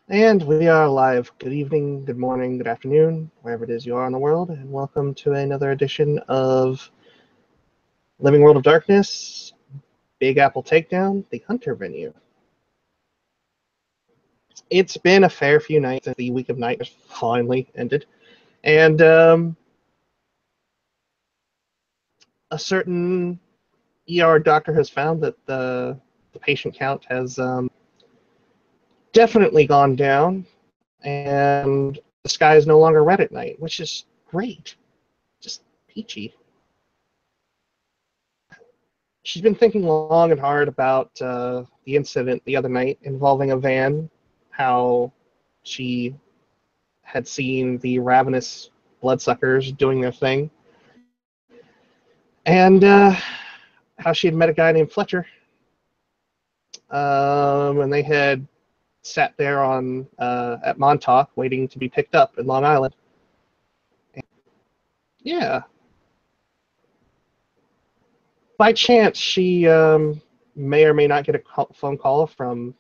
And we are live. Good evening, good morning, good afternoon, wherever it is you are in the world, and welcome to another edition of Living World of Darkness, Big Apple Takedown, the Hunter venue. It's been a fair few nights since the week of night has finally ended, and a certain ER doctor has found that the patient count has definitely gone down, and the sky is no longer red at night, which is great. Just peachy. She's been thinking long and hard about the incident the other night involving a van, how she had seen the ravenous bloodsuckers doing their thing, and how she had met a guy named Fletcher, and they had sat there on at Montauk waiting to be picked up in Long Island. And, yeah, by chance, she may or may not get a phone call from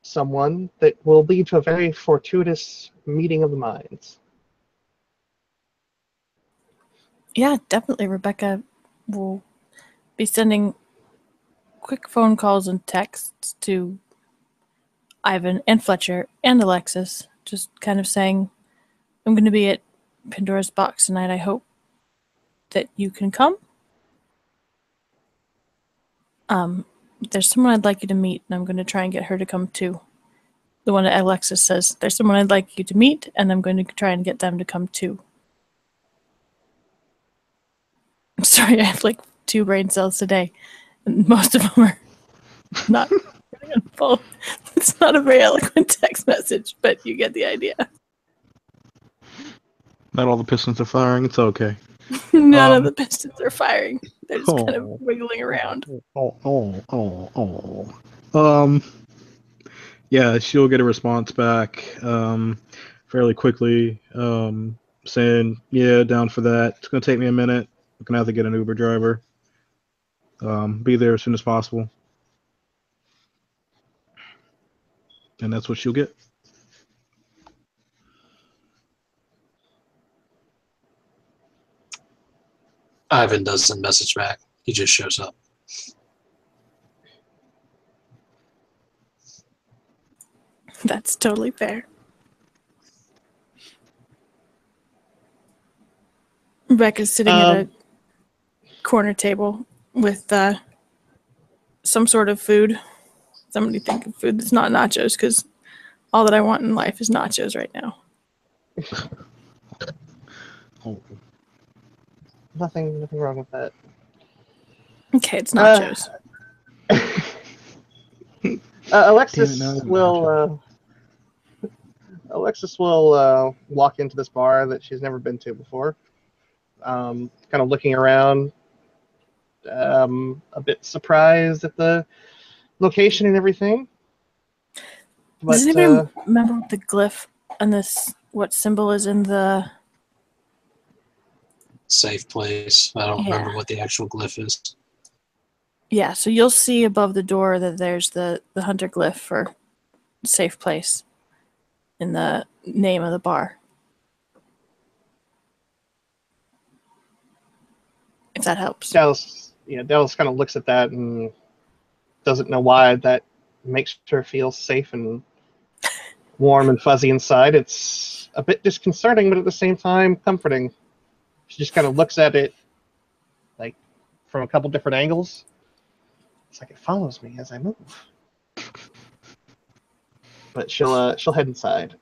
someone that will lead to a very fortuitous meeting of the minds. Yeah, definitely. Rebecca will be sending quick phone calls and texts to Ivan and Fletcher and Alexis, just kind of saying, I'm going to be at Pandora's Box tonight. I hope that you can come. There's someone I'd like you to meet, and I'm going to try and get her to come too. The one that Alexis says, there's someone I'd like you to meet, and I'm going to try and get them to come too. I'm sorry, I have like 2 brain cells today, and most of them are not full. It's not a very eloquent text message, but you get the idea. Not all the pistons are firing. It's okay. None of the pistons are firing. They're just kind of wiggling around. Yeah, she'll get a response back fairly quickly, saying, "Yeah, down for that. It's gonna take me a minute. I'm gonna have to get an Uber driver. Be there as soon as possible." And that's what she'll get. Ivan doesn't message back. He just shows up. That's totally fair. Rebecca's sitting at a corner table with some sort of food. Somebody think of food that's not nachos, because all that I want in life is nachos right now. Nothing wrong with that. Okay, it's nachos. Alexis will walk into this bar that she's never been to before. Kind of looking around, a bit surprised at the location and everything. But, does anybody remember the glyph and this? What symbol is in the safe place? I don't remember what the actual glyph is. Yeah, so you'll see above the door that there's the hunter glyph for safe place in the name of the bar. If that helps. Dallas kind of looks at that and doesn't know why that makes her feel safe and warm and fuzzy inside. It's a bit disconcerting, but at the same time comforting. She just kind of looks at it like from a couple different angles. It's like it follows me as I move. But she'll head inside.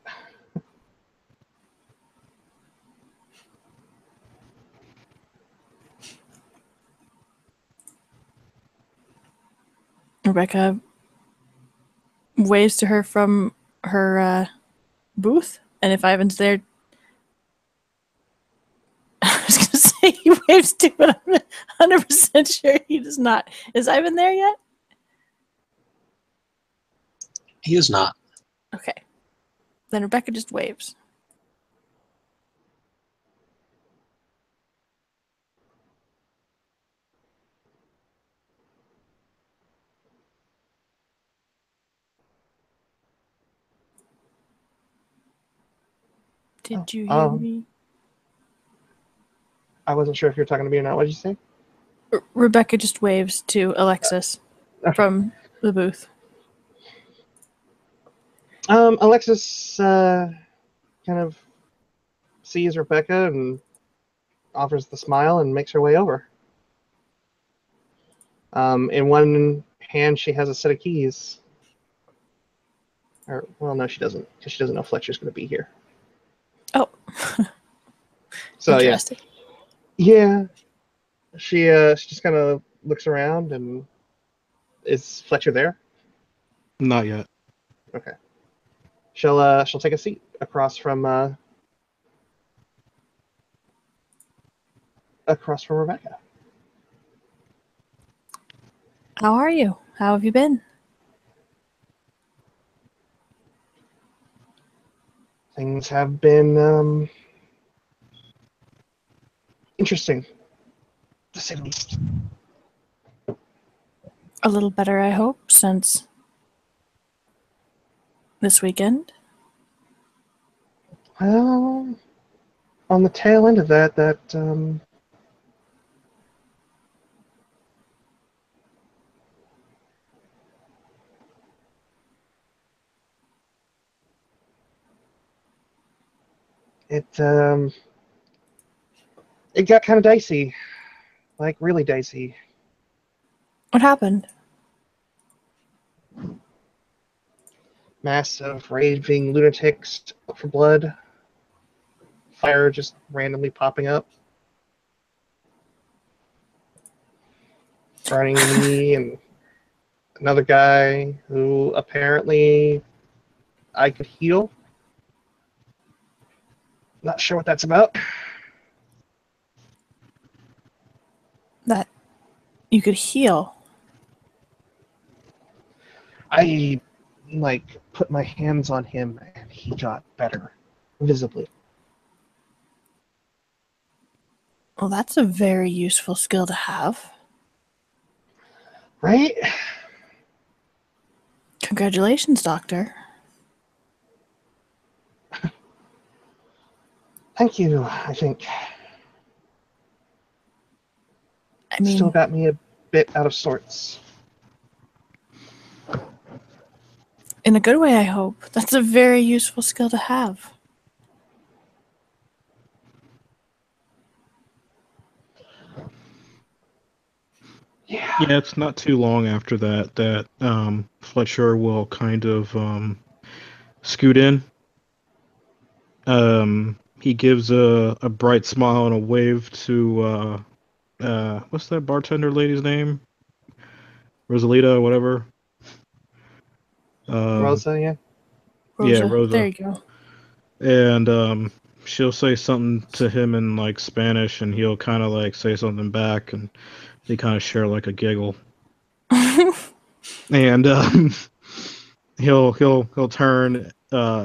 Rebecca waves to her from her booth, and if Ivan's there, I was going to say he waves too, but I'm 100% sure he does not. Is Ivan there yet? He is not. Okay. Then Rebecca just waves. Did you hear me? I wasn't sure if you were talking to me or not. What did you say? Rebecca just waves to Alexis from the booth. Alexis kind of sees Rebecca and offers the smile and makes her way over. In one hand, she has a set of keys. Or, well, no, she doesn't, because she doesn't know Fletcher's going to be here. Oh. So, Interesting. Yeah. She just kind of looks around and is Fletcher there? Not yet. Okay. She'll take a seat across from Rebecca. How are you? How have you been? Things have been interesting, to say the least. A little better, I hope, since this weekend. Well, on the tail end of that it got kind of dicey, like really dicey. What happened? Massive raving lunatics out for blood. Fire just randomly popping up. Burning me and another guy who apparently I could heal. Not sure what that's about. That you could heal. I put my hands on him and he got better, visibly. Well, that's a very useful skill to have. Right? Congratulations, Doctor. Thank you, I think. I mean, Still got me a bit out of sorts. in a good way, I hope. That's a very useful skill to have. Yeah, it's not too long after that Fletcher will kind of scoot in. He gives a bright smile and a wave to what's that bartender lady's name? Rosalita, whatever. Rosa, yeah? Rosa. Yeah, Rosa. There you go. And she'll say something to him in like Spanish, and he'll kind of like say something back, and they kind of share like a giggle. And he'll turn,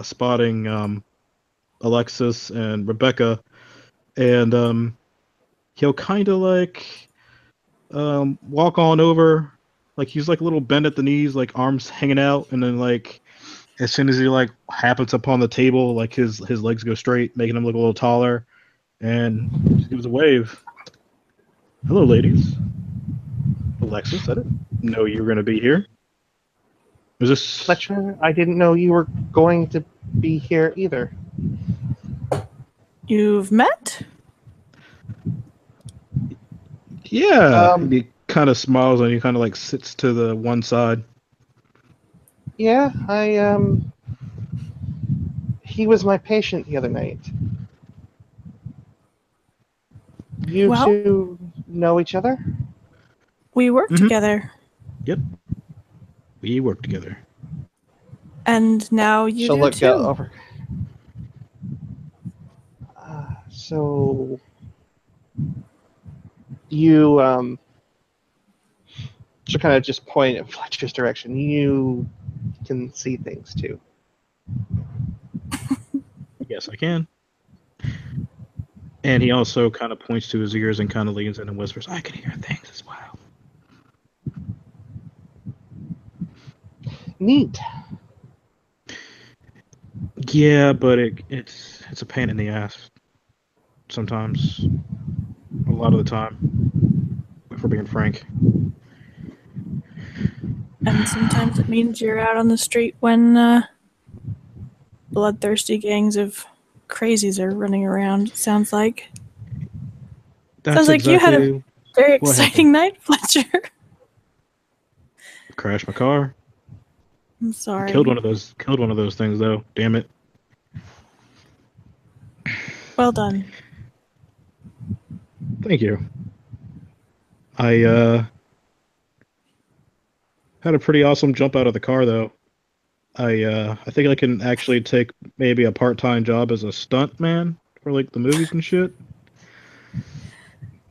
spotting Alexis and Rebecca, and he'll kind of like walk on over, like he's like a little bent at the knees, like arms hanging out, and then like as soon as he like happens upon the table, like his legs go straight, making him look a little taller, and just gives a wave. Hello, ladies. Alexis, I didn't know you were going to be here. Is this Fletcher, I didn't know you were going to be here either. You've met? Yeah, and he kind of smiles and he kind of like sits to the one side. Yeah, he was my patient the other night. You Well, two know each other? we work together. Yep, we work together. And now you She'll do look too. over. So you she'll kind of just point at Fletcher's direction. You can see things too. Yes, I can. And he also kind of points to his ears and kind of leans in and whispers, I can hear things as well. Neat. Yeah, but it's it's a pain in the ass. Sometimes, a lot of the time, if we're being frank. And sometimes it means you're out on the street when bloodthirsty gangs of crazies are running around, it sounds like. That's Sounds like you had a exactly very what exciting night, Fletcher. crashed my car. I'm sorry. Killed one of those things though. Damn it. Well done. Thank you. I had a pretty awesome jump out of the car though. I think I can actually take maybe a part-time job as a stunt man for like the movies and shit.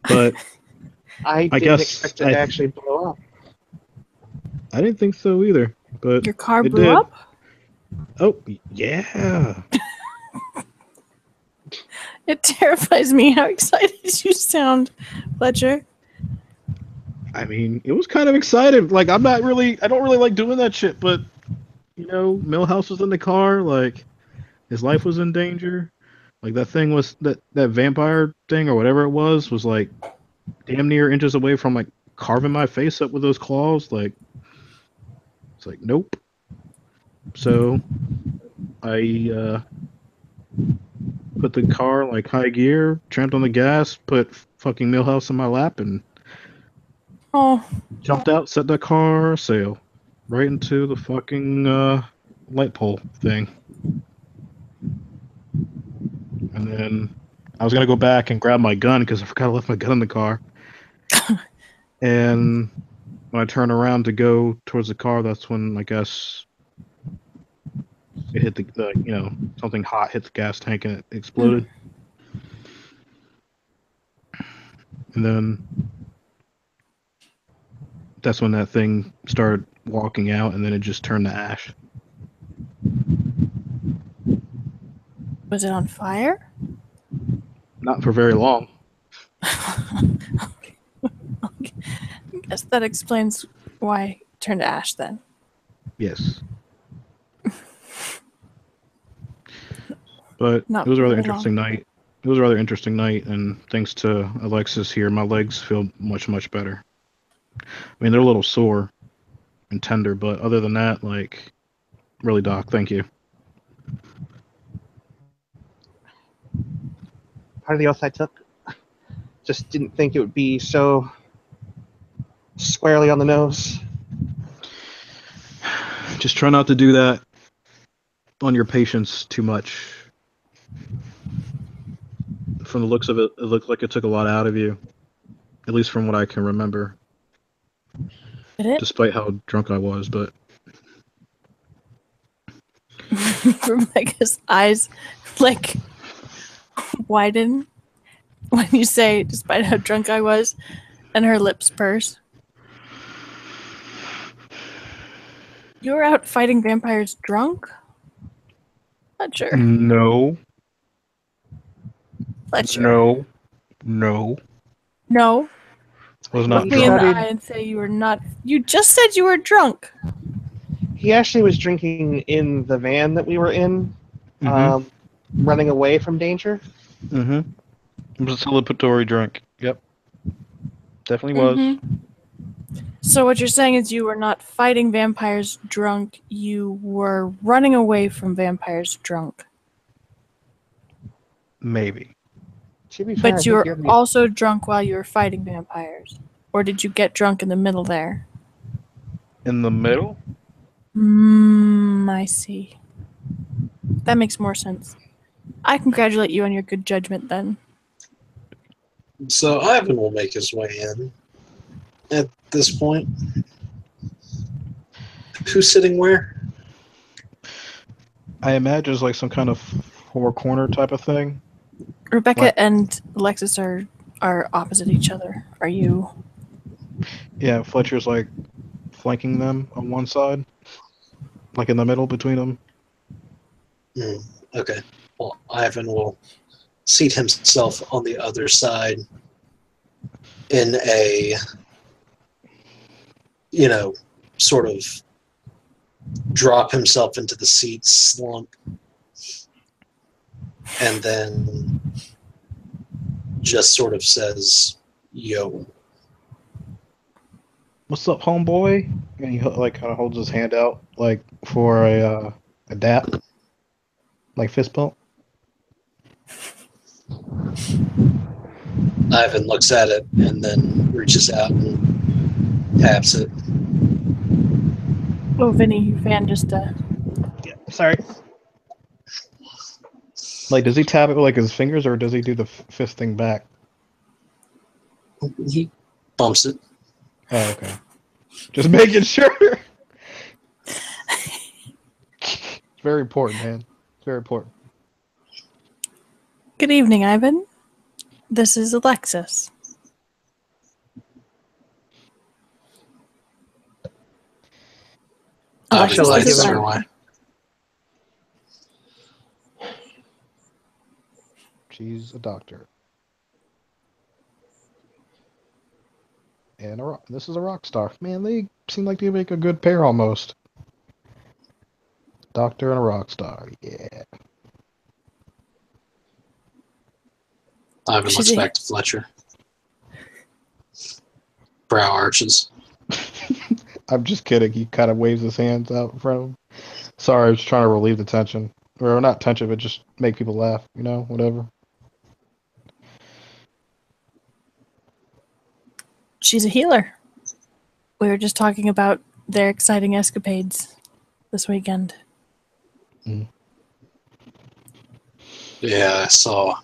But I didn't guess expect it to actually blow up. I didn't think so either. But Your car it blew did. up? Oh yeah. It terrifies me how excited you sound, Fletcher. I mean, it was kind of exciting. Like I don't really like doing that shit, but you know, Millhouse was in the car, like his life was in danger. Like that thing was that vampire thing or whatever it was like damn near inches away from like carving my face up with those claws. Like it's like nope. So I put the car like high gear, tramped on the gas, put fucking Millhouse in my lap, and Oh, jumped out, set that car sail right into the fucking light pole thing. And then I was gonna go back and grab my gun because I forgot I left my gun in the car. And when I turn around to go towards the car, that's when I guess it hit the something hot hit the gas tank and it exploded. And then that's when that thing started walking out, and then it just turned to ash. was it on fire? Not for very long. Okay. I guess that explains why it turned to ash then. Yes. But Not it was a rather very interesting night. It was a rather interesting night, and thanks to Alexis here, my legs feel much, much better. I mean, they're a little sore and tender, but other than that, like, really, Doc, thank you. Part of the oath I took. Just didn't think it would be so squarely on the nose. Just try not to do that on your patients too much. From the looks of it, it looked like it took a lot out of you. At least from what I can remember. Did it? Despite how drunk I was, but... Rebecca's eyes, like, widen when you say, despite how drunk I was, and her lips purse. You were out fighting vampires drunk? Fletcher. No. Fletcher. No. No. Was not Look me in the drunk. eye and say you were not. You just said you were drunk. He actually was drinking in the van that we were in, running away from danger. Mm-hmm. It was a celebratory drink. Yep. Definitely was. So what you're saying is you were not fighting vampires drunk, you were running away from vampires drunk. Maybe. To be fair, But you were also drunk while you were fighting vampires. Or did you get drunk in the middle there? In the middle? I see. That makes more sense. I congratulate you on your good judgment then. So Ivan will make his way in at this point. Who's sitting where? I imagine it's like some kind of four-corner type of thing. Rebecca What? and Alexis are opposite each other. Are you? Yeah, Fletcher's like flanking them on one side. Like in the middle between them. Okay. Well, Ivan will seat himself on the other side in a, sort of drop himself into the seat slump. and then just sort of says, "Yo." What's up, homeboy? And he like kind of holds his hand out like for a dap, like fist bump. Ivan looks at it and then reaches out and taps it. Oh, Vinny, your fan just Yeah, sorry. Like, does he tap it with like his fingers, or does he do the fist thing back? He bumps it. Oh, okay. Just making sure. It's very important, man. It's very important. Good evening, Ivan. This is Alexis. Ivan Shall I lights give her him- away. She's a doctor. And this is a rock star. Man, they seem like they make a good pair almost. Doctor and a rock star, yeah. Ivan She's looks a- back to Fletcher. Brow arches. I'm just kidding. He kind of waves his hands out in front of him. Sorry, I was trying to relieve the tension. Or not tension, but just make people laugh, you know, whatever. She's a healer. We were just talking about their exciting escapades this weekend. Yeah, I saw.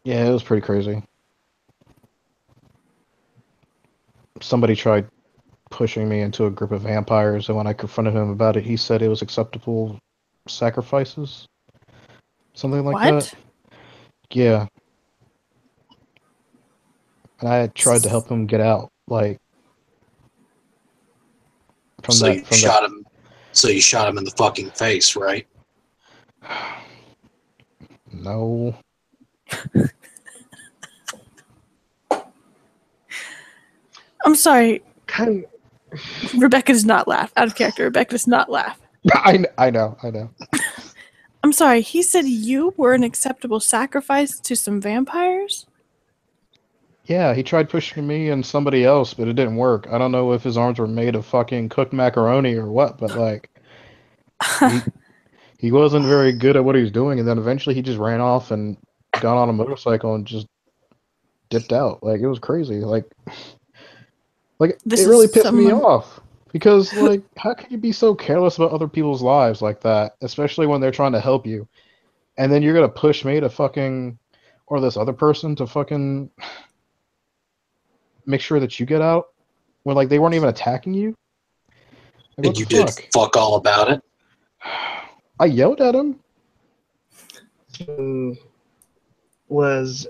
Yeah, it was pretty crazy. Somebody tried pushing me into a group of vampires, and when I confronted him about it, he said it was acceptable sacrifices. Something like What? that. Yeah. And I had tried to help him get out, like from So that. you shot him. So you shot him in the fucking face, right? No. I'm sorry. Kind Rebecca does not laugh. Out of character. Rebecca does not laugh. I know. I'm sorry. He said you were an acceptable sacrifice to some vampires? Yeah, he tried pushing me and somebody else, but it didn't work. I don't know if his arms were made of fucking cooked macaroni or what, but like he wasn't very good at what he was doing, and then eventually he just ran off and got on a motorcycle and just dipped out. Like it was crazy. Like This it is really pissed me someone- off because like how can you be so careless about other people's lives like that, especially when they're trying to help you, and then you're gonna push me to fucking or this other person to fucking make sure that you get out when like they weren't even attacking you. Like, what And the you did fuck? fuck all about it. I yelled at him. of was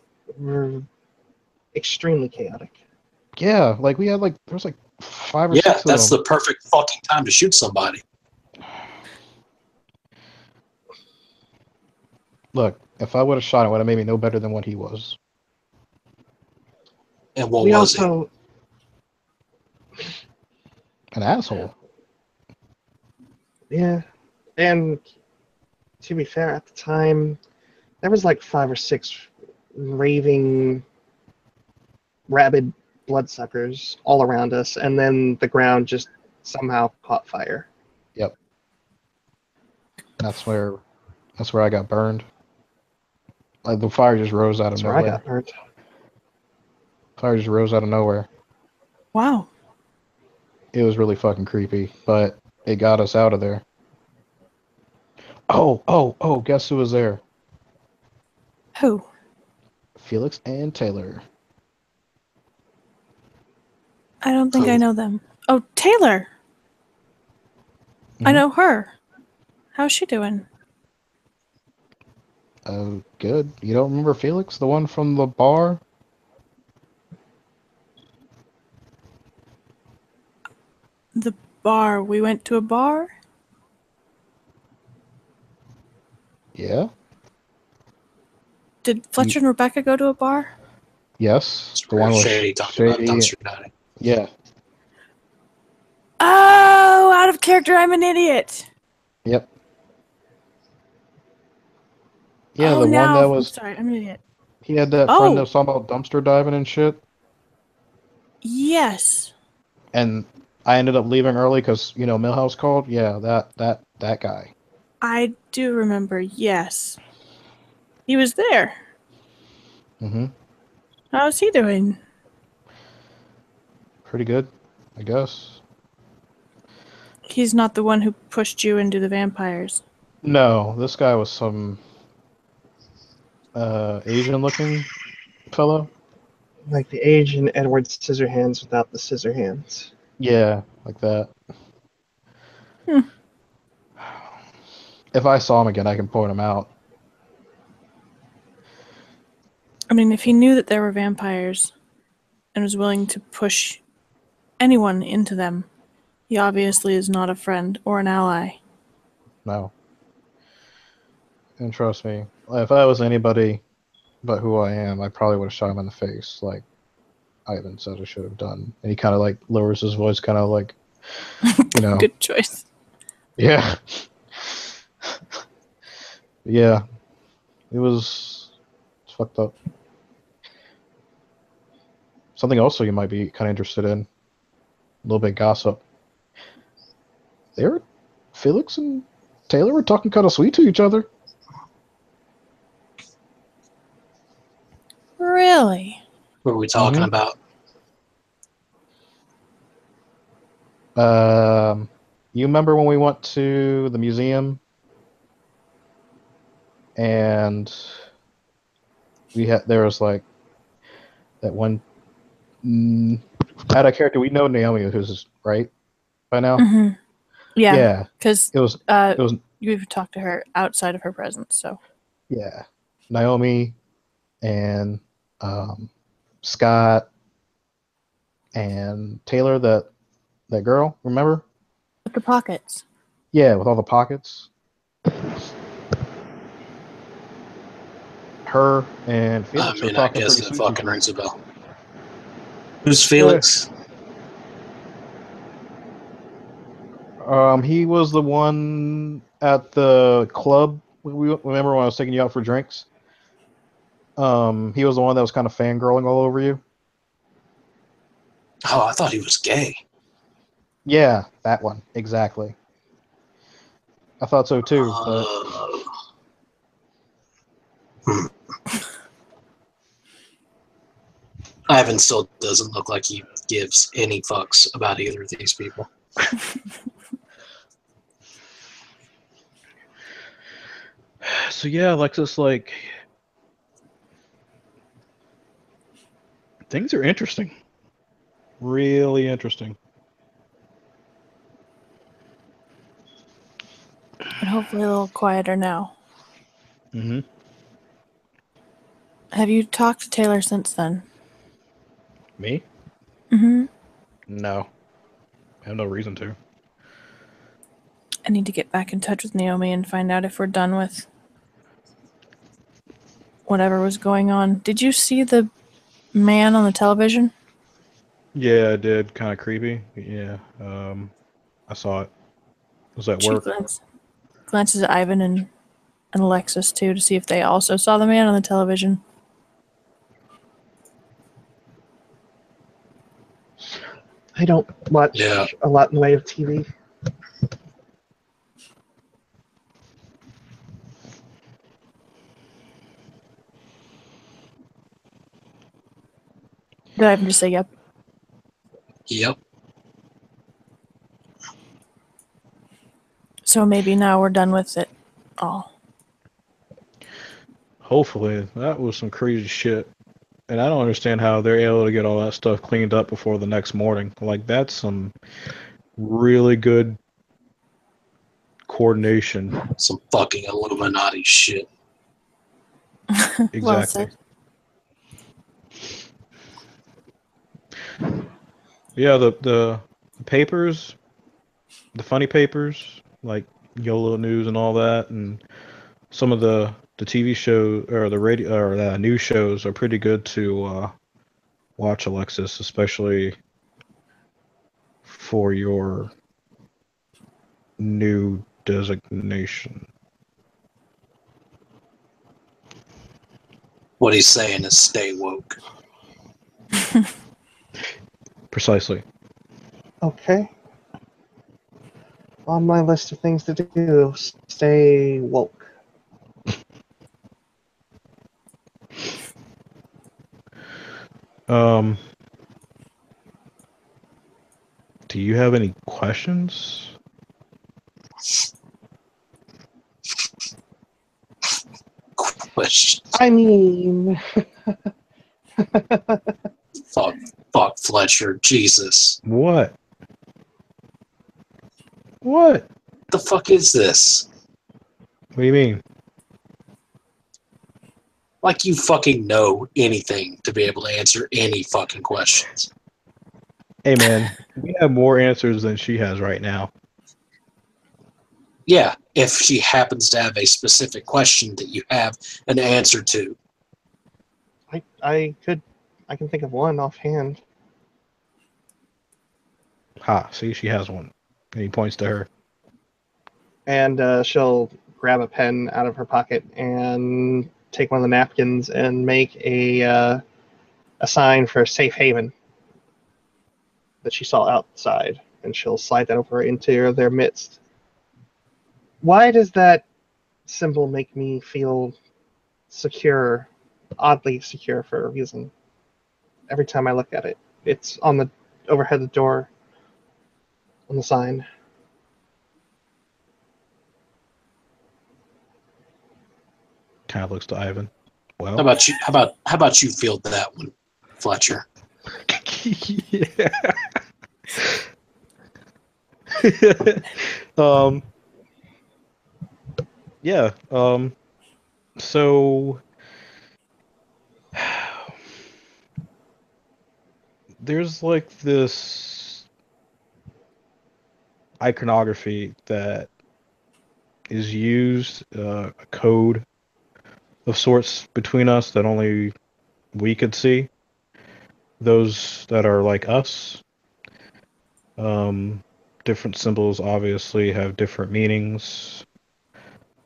extremely chaotic. Yeah, like we had like there was like 5 or Yeah, 6 of that's them. the perfect fucking time to shoot somebody. Look, if I would have shot him, it would have made me no better than what he was. And what We was he? also An asshole. Yeah, and to be fair, at the time, there was like 5 or 6 raving, rabid bloodsuckers all around us, and then the ground just somehow caught fire. Yep. That's where I got burned. Like the fire just rose out of That's where I nowhere. got hurt. Fire just rose out of nowhere. Wow. It was really fucking creepy, but it got us out of there. Oh, guess who was there? Who? Felix and Taylor. I don't think Who? I know them. Oh, Taylor. I Mhm. know her. How's she doing? Oh, good. You don't remember Felix, the one from the bar? The bar. We went to a bar? Yeah. Did Fletcher and Rebecca go to a bar? Yes. It's The one with Shady talking about Shady. dumpster diving. Yeah. Oh, out of character. I'm an idiot. Yep. Yeah, Oh, the one now that I'm was. sorry. I'm an idiot. He had that friend that Oh, was talking about dumpster diving and shit. yes. And I ended up leaving early because, Millhouse called. Yeah, that guy. I do remember. Yes. He was there. Mm-hmm. How's he doing? Pretty good, I guess. He's not the one who pushed you into the vampires. No, this guy was some Asian-looking fellow. Like the Asian Edward Scissorhands without the scissor hands. Yeah, like that. Hmm. If I saw him again, I can point him out. I mean, if he knew that there were vampires and was willing to push anyone into them, he obviously is not a friend or an ally. No. And trust me, if I was anybody but who I am, I probably would have shot him in the face, like Ivan said I should have done. And he kind of like lowers his voice, kind of like, Good choice. Yeah. Yeah. It's fucked up. Something also you might be kind of interested in. A little bit gossip. Felix and Taylor were talking kind of sweet to each other. Really? What are we talking Mhm. about? You remember when we went to the museum and there was like that one out of character. We know Naomi who's right by now. Mm-hmm. Yeah. Yeah. Because It was you've talked to her outside of her presence, so. yeah. Naomi and Scott and Taylor, that girl, remember? With the pockets. Yeah, with all the pockets. Her and Felix were I talking guess pretty that sweet to each fucking other. rings a bell. Who's Felix? He was the one at the club. Remember when I was taking you out for drinks? He was the one that was kind of fangirling all over you. Oh, I thought he was gay. Yeah, that one exactly. I thought so too, but Ivan still doesn't look like he gives any fucks about either of these people. so yeah, Alexis, like things are interesting, really interesting. And hopefully a little quieter now. Mm-hmm. Have you talked to Taylor since then? Me? Mm-hmm. No, I have no reason to. I need to get back in touch with Naomi and find out if we're done with whatever was going on. Did you see the man on the television? Yeah, I did. Kind of creepy. Yeah, I saw it. It was at She work. glances at Ivan and Alexis too to see if they also saw the man on the television. I don't watch a lot in the way of TV. Did Ivan just say yep? Yep. So maybe now we're done with it all. Hopefully, that was some crazy shit. And I don't understand how they're able to get all that stuff cleaned up before the next morning. Like, that's some really good coordination. Some fucking Illuminati shit. Exactly. Well said. Yeah, the papers, the funny papers, like YOLO News and all that, and some of the TV show or the radio or the news shows are pretty good to watch, Alexis, especially for your new designation. What he's saying is stay woke. Precisely. Okay. On my list of things to do, stay woke. Do you have any questions? Question. I mean, Fuck Fletcher. Jesus. What? What? The fuck is this? What do you mean? Like you fucking know anything to be able to answer any fucking questions. Hey, man, we have more answers than she has right now. Yeah, if she happens to have a specific question that you have an answer to. I can think of one offhand. Ha, see, she has one. And he points to her. And she'll grab a pen out of her pocket and take one of the napkins and make a sign for safe haven that she saw outside, and she'll slide that over into their midst. Why does that symbol make me feel secure, oddly secure for a reason? Every time I look at it, it's on the overhead the door on the sign. Kind of looks to Ivan. Well, How about you? How about you field that one, Fletcher? yeah. um. Yeah. So there's like this iconography that is used, a code of sorts between us that only we could see. Those that are like us. Different symbols obviously have different meanings.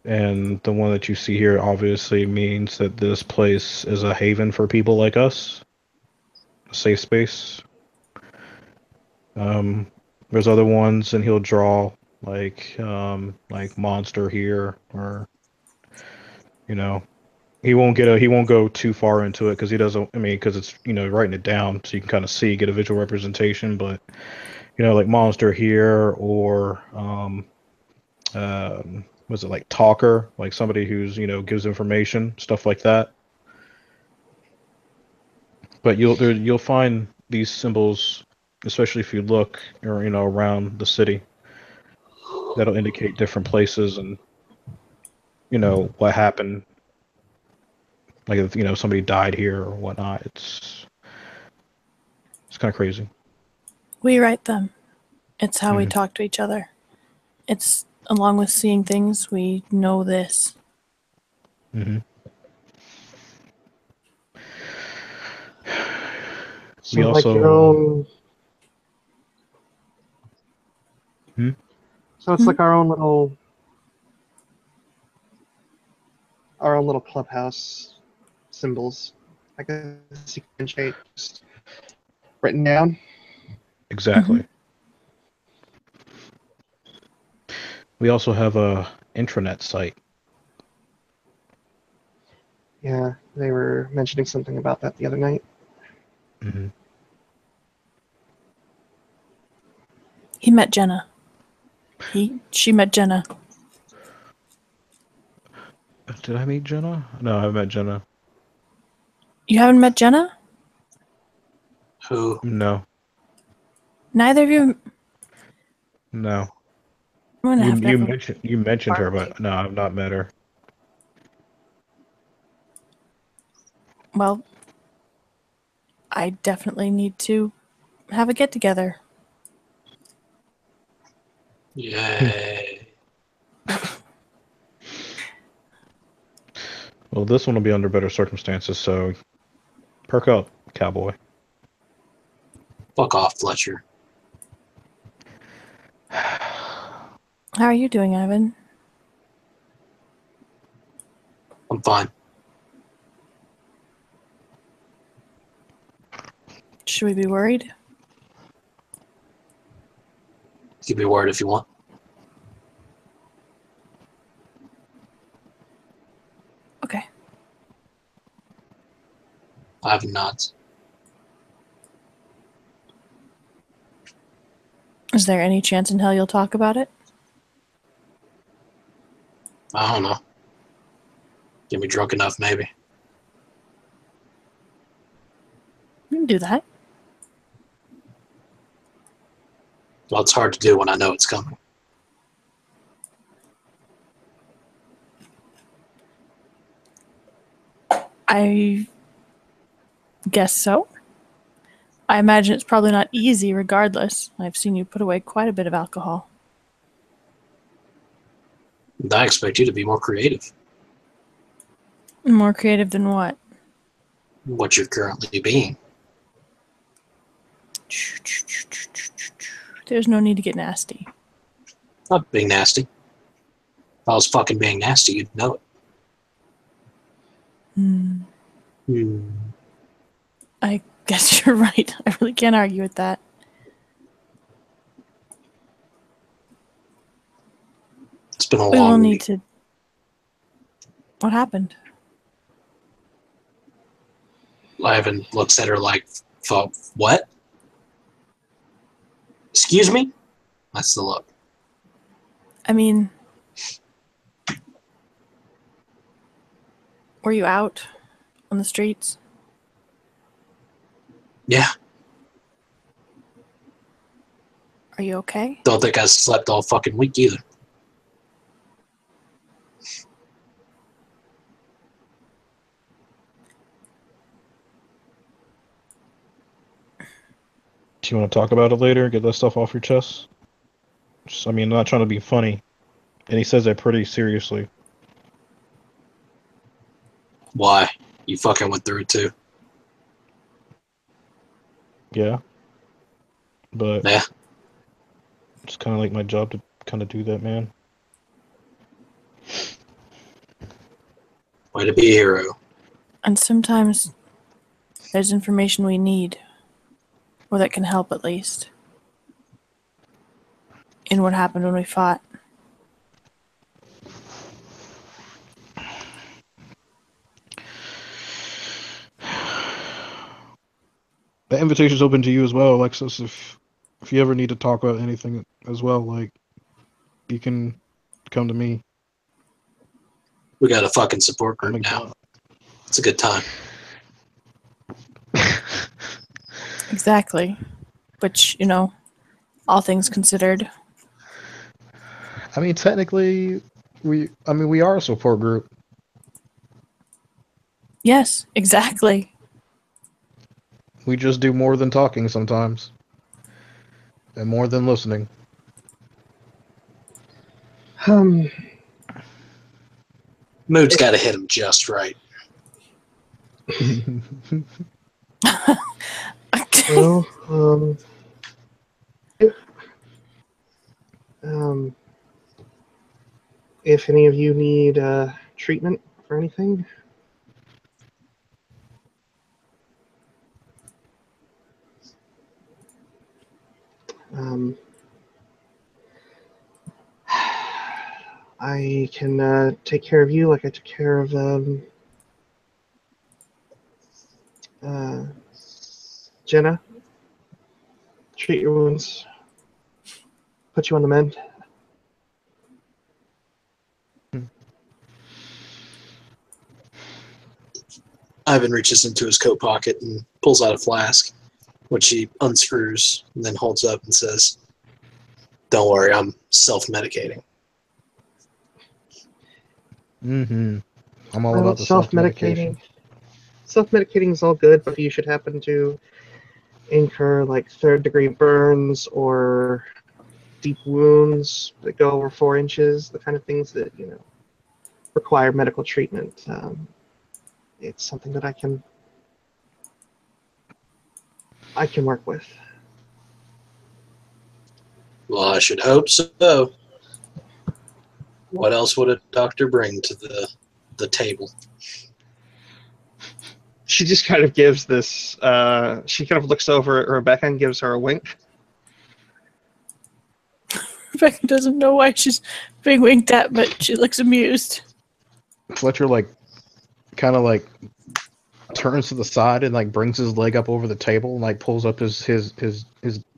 And the one that you see here obviously means that this place is a haven for people like us. A safe space. There's other ones, and he'll draw like monster here, or he won't go too far into it because he doesn't. I mean, because it's writing it down so you can kind of see, get a visual representation. But like monster here, or was it like talker, like somebody who's gives information, stuff like that. But you'll find these symbols, especially if you look or around the city, that'll indicate different places and what happened, like if somebody died here or whatnot. It's kind of crazy. We write them. It's how we Mhm. talk to each other. It's along with seeing things, we know this. Mm-hmm. So We like your also own. Hmm? So it's like our own little clubhouse symbols, like a sequence shape, just written down. Exactly. We also have a intranet site. Yeah, they were mentioning something about that the other night. Mm-hmm. He met Jenna. She met Jenna. Did I meet Jenna? No, I haven't met Jenna. You haven't met Jenna? Who? No, Neither of you. no. I'm gonna have to have a You mentioned her, barbecue. but no, I've not met her. Well, I definitely need to have a get together. Yay. Well, this one will be under better circumstances, so perk up, cowboy. Fuck off, Fletcher. How are you doing, Ivan? I'm fine. Should we be worried? You can be worried if you want. Okay. Ivan nods. Is there any chance in hell you'll talk about it? I don't know. Get me drunk enough, maybe. You can do that. Well, it's hard to do when I know it's coming. I guess so. I imagine it's probably not easy regardless. I've seen you put away quite a bit of alcohol. And I expect you to be more creative. More creative than what? What you're currently being. There's no need to get nasty. Not being nasty. If I was fucking being nasty, you'd know it. I guess you're right. I really can't argue with that. It's been a We will long need week. to... What happened? Ivan looks at her like, what? Excuse me? That's the look. I mean... Were you out on the streets? Yeah. Are you okay? Don't think I slept all fucking week either. Do you want to talk about it later? Get that stuff off your chest? Just, I mean, I'm not trying to be funny. And he says that pretty seriously. Why? You fucking went through it too. Yeah. But Yeah. it's kind of like my job to kind of do that, man. Way to be a hero. And sometimes there's information we need, or that can help at least, in what happened when we fought. The invitation's open to you as well, Alexis. If you ever need to talk about anything as well, like, you can come to me. We got a fucking support I'm group a now. It's a good time. Exactly. Which, you know, all things considered. I mean, technically, we are a support group. Yes, exactly. We just do more than talking sometimes. And more than listening. Mood's got to hit him just right. Well, if any of you need treatment for anything, I can take care of you like I took care of Jenna. Treat your wounds. Put you on the mend. Ivan reaches into his coat pocket and pulls out a flask, which he unscrews and then holds up and says, "Don't worry, I'm self-medicating." I'm all about the Self-medicating. self-medication. Self-medicating is all good, but if you should happen to incur like third-degree burns or deep wounds that go over 4 inches, the kind of things that require medical treatment, it's something that I can work with. Well, I should hope so. What else would a doctor bring to the table? She just kind of gives this. She kind of looks over at Rebecca and gives her a wink. Rebecca doesn't know why she's being winked at, but she looks amused. Fletcher kind of turns to the side and brings his leg up over the table and pulls up his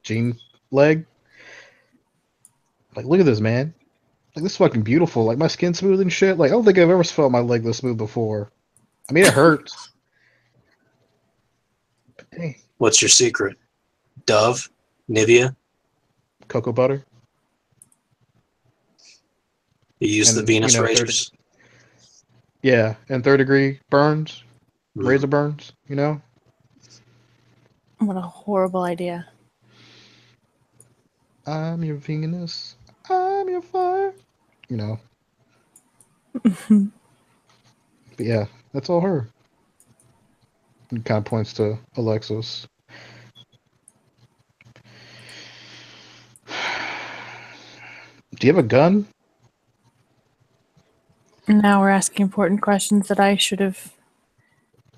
jean leg. Look at this, man. This is fucking beautiful. My skin's smooth and shit. I don't think I've ever felt my leg this smooth before. I mean, it hurts. But, hey, What's your secret? Dove? Nivea? cocoa butter. You use the And, Venus you know, razors? Yeah, and third-degree burns, Mm. razor burns. What a horrible idea. I'm your Venus. I'm your fire. But yeah, that's all her. It kind of points to Alexis. Do you have a gun? Now we're asking important questions that I should have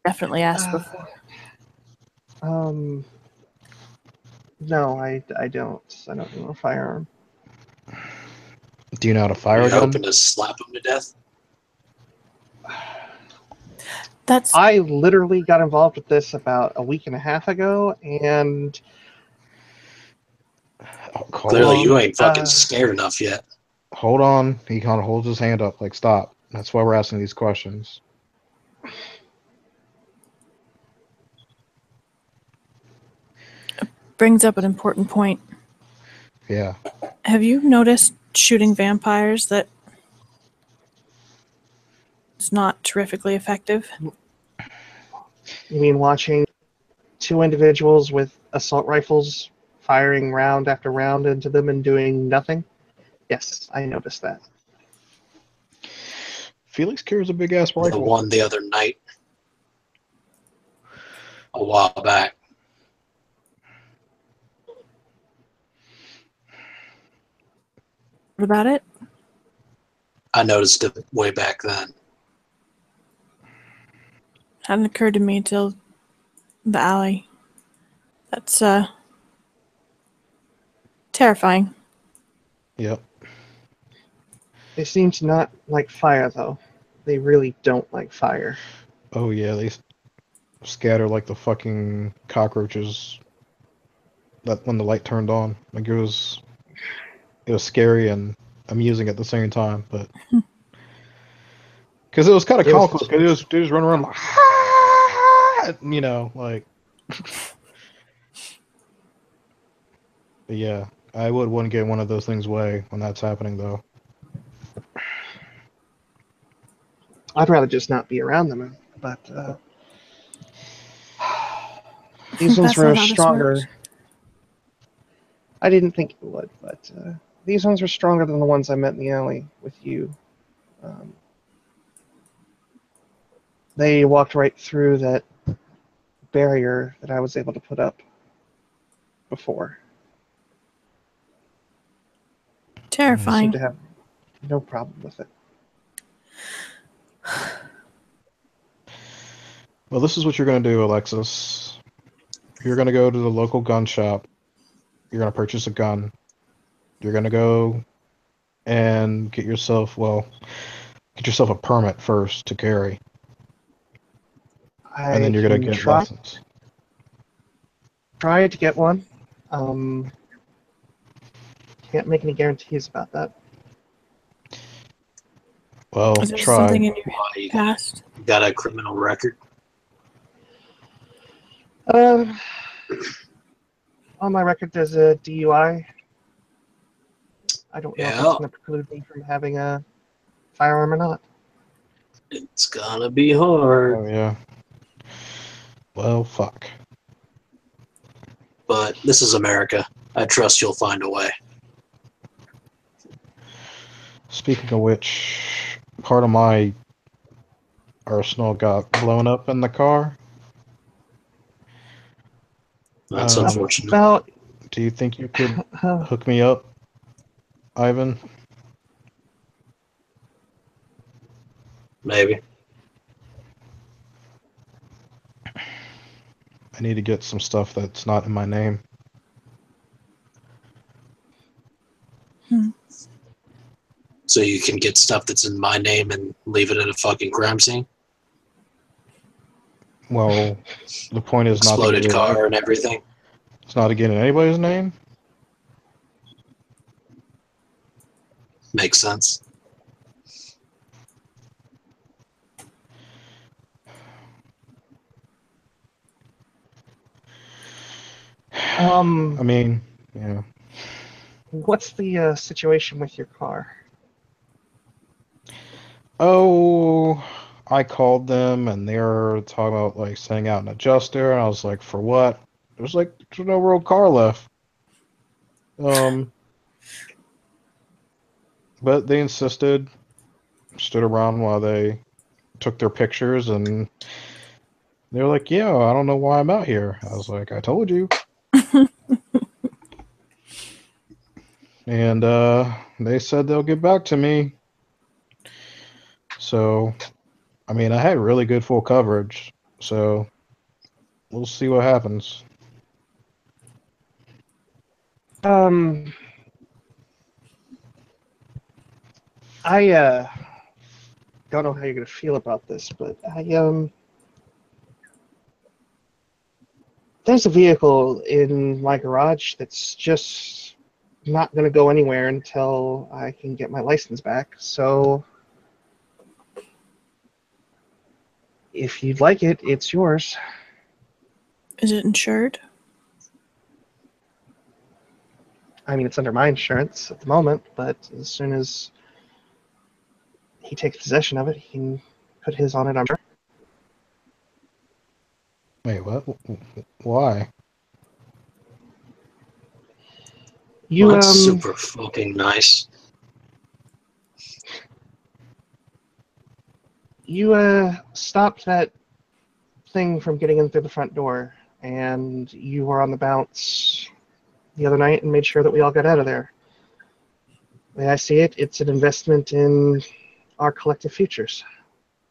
definitely asked before. No, I don't. I don't own a firearm. Do you know how to fire You're a gun? hoping to slap him to death? That's I literally got involved with this about a week and a half ago, and Hold Clearly, on. you ain't fucking scared enough yet. Hold on. He kind of holds his hand up, stop. That's why we're asking these questions. brings up an important point. Yeah. Have you noticed shooting vampires that it's not terrifically effective? you mean watching two individuals with assault rifles firing round after round into them and doing nothing? Yes, I noticed that. Felix carries a big ass The rifle. one the other night. A while back. What about it? I noticed it way back then. Hadn't occurred to me till the alley. That's terrifying. Yep. They seem to not like fire, though. They really don't like fire. Oh yeah, they scatter like the fucking cockroaches. That when the light turned on, it was scary and amusing at the same time, but because it was kind of It was- comical. Because they just run around like, "Ah!" But yeah, I wouldn't get one of those things away when that's happening, though. I'd rather just not be around them, but these ones That's were not how this stronger. works. I didn't think it would, but these ones were stronger than the ones I met in the alley with you. They walked right through that barrier that I was able to put up before. They seem Terrifying. to have no problem with it. Well, this is what you're going to do, Alexis. You're going to go to the local gun shop. You're going to purchase a gun. You're going to go and get yourself a permit first to carry. And then you're going to get lessons. Try to get one. Can't make any guarantees about that. Well, Is there try. something in your Why, you past? got a criminal record? On my record, there's a DUI. I don't know if that's Yeah. going to preclude me from having a firearm or not. It's gonna be hard. Oh, yeah. Well, fuck. But this is America. I trust you'll find a way. Speaking of which, part of my arsenal got blown up in the car. That's unfortunate. About Do you think you could hook me up, Ivan? Maybe. I need to get some stuff that's not in my name. So you can get stuff that's in my name and leave it at a fucking crime scene? Well, the point is not to Exploded get it. car and everything? It's not to get in anybody's name. Makes sense. I mean, yeah. What's the situation with your car? Oh, I called them and they were talking about like sending out an adjuster, and I was like, for what? There's no real car left. But they insisted, stood around while they took their pictures, and they were like, yeah, I don't know why I'm out here. I was like, I told you. And they said they'll get back to me. So, I mean, I had really good full coverage. So, we'll see what happens. I don't know how you're gonna feel about this, but there's a vehicle in my garage that's just not gonna go anywhere until I can get my license back. So if you'd like it, it's yours. Is it insured? I mean, it's under my insurance at the moment, but as soon as he takes possession of it, he can put his on it, I'm sure. Wait, what? Why? You, Well, that's super fucking nice. you stopped that thing from getting in through the front door, and you were on the bounce the other night and made sure that we all got out of there. The way I see it, it's an investment in our collective futures,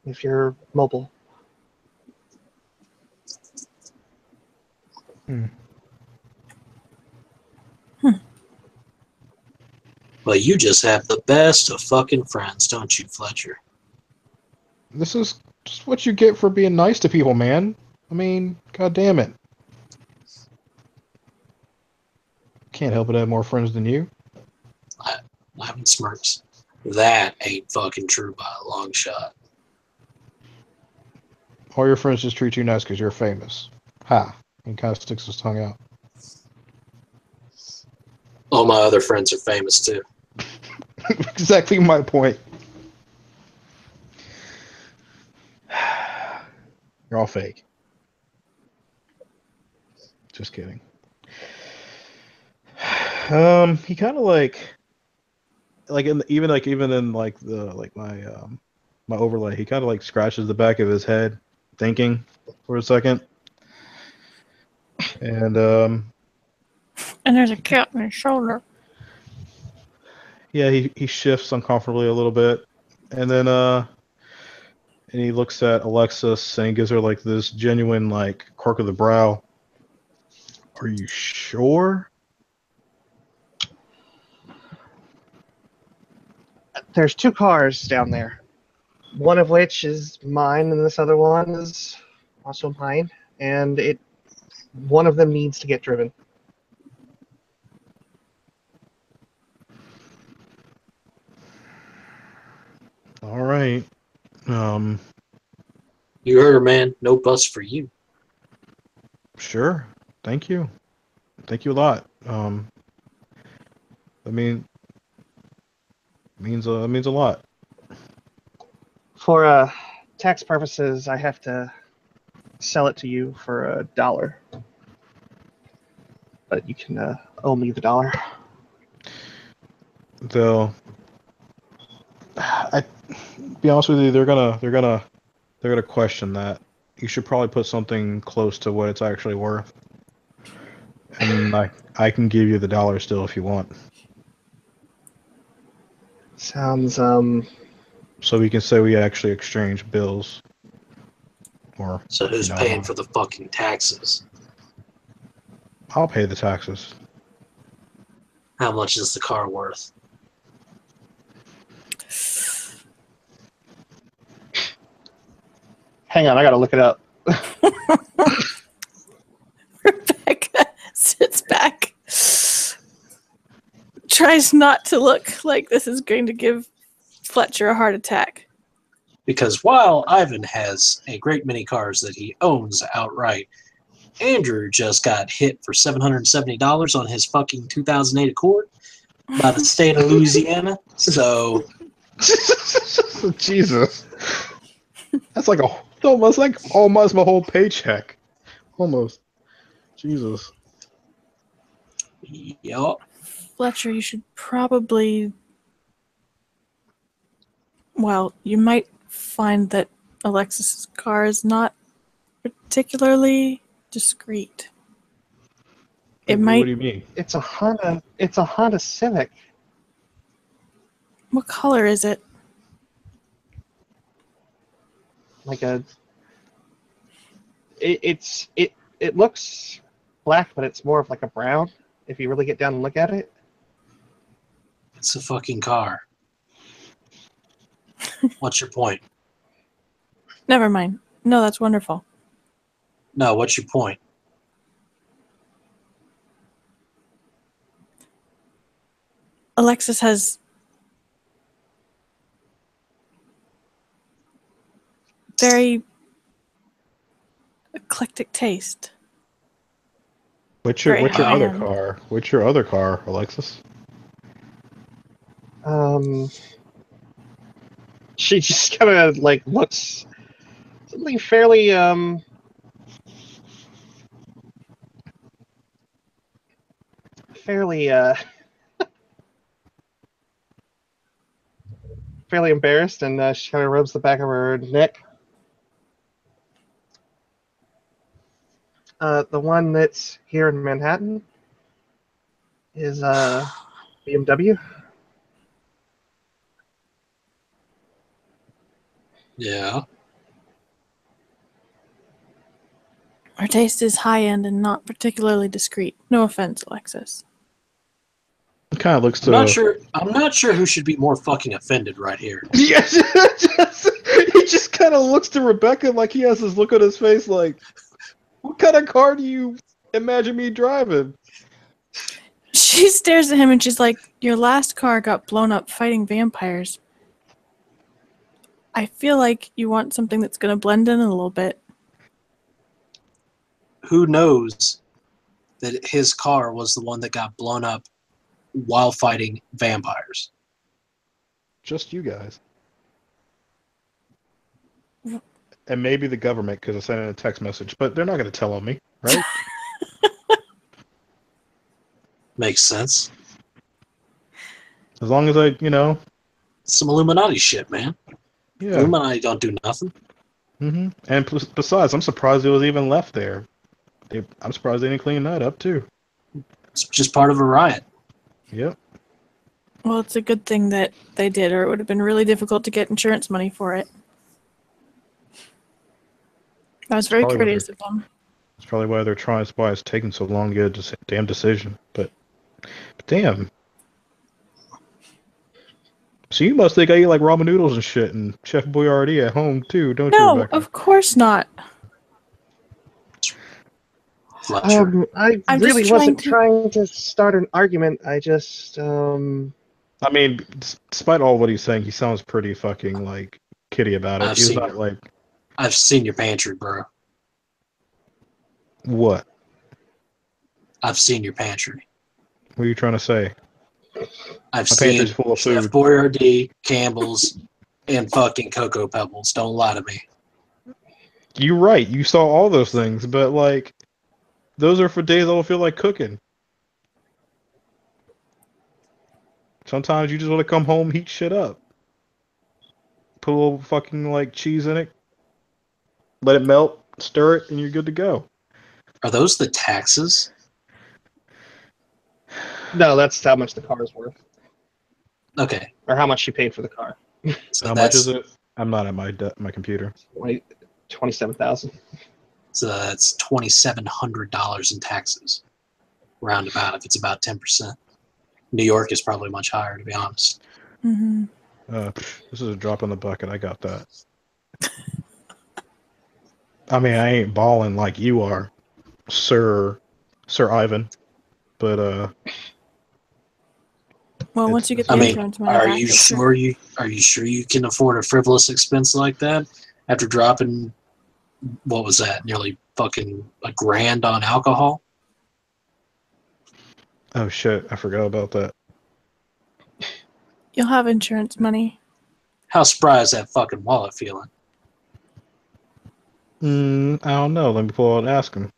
if you're mobile. Well, you just have the best of fucking friends, don't you, Fletcher? This is just what you get for being nice to people, man. I mean, god damn it. Can't help but have more friends than you. Ivan smirks. That ain't fucking true by a long shot. All your friends just treat you nice because you're famous. Ha. He kind of sticks his tongue out. All my other friends are famous too. Exactly my point. You're all fake. Just kidding. He kind of even in like the my overlay, he kind of like scratches the back of his head, thinking for a second, and And there's a cat on his shoulder. yeah, he shifts uncomfortably a little bit, and then and he looks at Alexis and he gives her like this genuine like quirk of the brow. Are you sure? There's two cars down there, one of which is mine, and this other one is also mine, and one of them needs to get driven. All right. You heard her, man. No bus for you. Sure. Thank you. Thank you a lot. I mean, means a lot. For tax purposes, I have to sell it to you for $1, but you can owe me the $1. Though, I be honest with you, they're gonna question that. You should probably put something close to what it's actually worth. And I can give you the $1 still if you want. Sounds So we can say we actually exchange bills. Or, So who's you know, paying for the fucking taxes? I'll pay the taxes. How much is the car worth? Hang on, I gotta look it up. Rebecca sits back, tries not to look like this is going to give Fletcher a heart attack. Because while Ivan has a great many cars that he owns outright, Andrew just got hit for $770 on his fucking 2008 Accord by the state of Louisiana. So Jesus. That's like almost my whole paycheck. Almost. Jesus. yup. Fletcher, you should probably. Well, you might find that Alexis's car is not particularly discreet. It What might. do you mean? It's a Honda. It's a Honda Civic. What color is it? Like a. It looks black, but it's more of like a brown. If you really get down and look at it. It's a fucking car. What's your point? Never mind. No, that's wonderful. No, what's your point? Alexis has very eclectic taste. What's your Very other high-end. car? What's your other car, Alexis? She just kind of like looks something fairly fairly fairly embarrassed, and she kind of rubs the back of her neck. The one that's here in Manhattan is BMW. Yeah. Her taste is high-end and not particularly discreet. No offense, Alexis. It kind of looks to. I'm not sure who should be more fucking offended right here. Yes, he just kind of looks to Rebecca like he has this look on his face like, what kind of car do you imagine me driving? She stares at him and she's like, your last car got blown up fighting vampires. I feel like you want something that's going to blend in a little bit. Who knows that his car was the one that got blown up while fighting vampires? Just you guys. And maybe the government because I sent in a text message, but they're not going to tell on me, right? Makes sense. As long as I, Some Illuminati shit, man. yeah. Illuminati don't do nothing. Mm-hmm. And besides, I'm surprised it was even left there. I'm surprised they didn't clean that up too. It's just part of a riot. Yep. Well, it's a good thing that they did, or it would have been really difficult to get insurance money for it. That was very Probably courteous of them. That's probably why it's taking so long to get a damn decision. But damn. So you must think I eat like ramen noodles and shit and Chef Boyardee at home too, don't you, No, Rebecca? of course not. Fletcher. I I'm really just wasn't trying trying to start an argument. I just I mean, despite all what he's saying, he sounds pretty fucking like kitty about it. He's not like I've seen your pantry, bro. what? I've seen your pantry. What are you trying to say? I've My seen pantry's full of Chef food. Boyardee, Campbell's, and fucking Cocoa Pebbles. Don't lie to me. You're right. You saw all those things, but like, those are for days I don't feel like cooking. Sometimes you just want to come home, heat shit up, put a little fucking like cheese in it, let it melt, stir it, and you're good to go. Are those the taxes? no, that's how much the car is worth, Okay. or how much she paid for the car. So How much is it? I'm not at my computer. 27,000. So that's $2,700 in taxes, roundabout. If it's about 10%, New York is probably much higher, to be honest. Mm-hmm. This is a drop in the bucket. I got that. I mean, I ain't balling like you are, Sir Ivan. But Well, once you get the I mean, insurance money are back, you sure you can afford a frivolous expense like that after dropping, what was that, nearly fucking $1,000 on alcohol? oh shit, I forgot about that. You'll have insurance money. How spry is that fucking wallet feeling? I don't know. Let me pull out and ask him.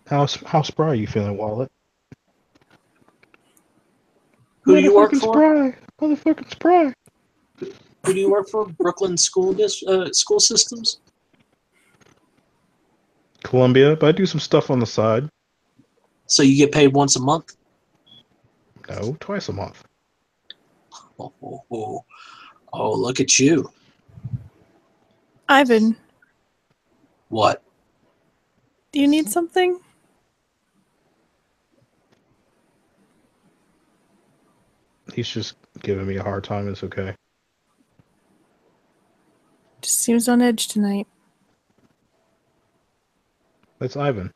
How spry are you feeling, Wallet? Who do you work for? Motherfucking spry. Who do you work for? Brooklyn school systems? Columbia, but I do some stuff on the side. So you get paid once a month? No, twice a month. Oh, look at you. Ivan, What? do you need something? He's just giving me a hard time. It's okay. Just seems on edge tonight. That's Ivan.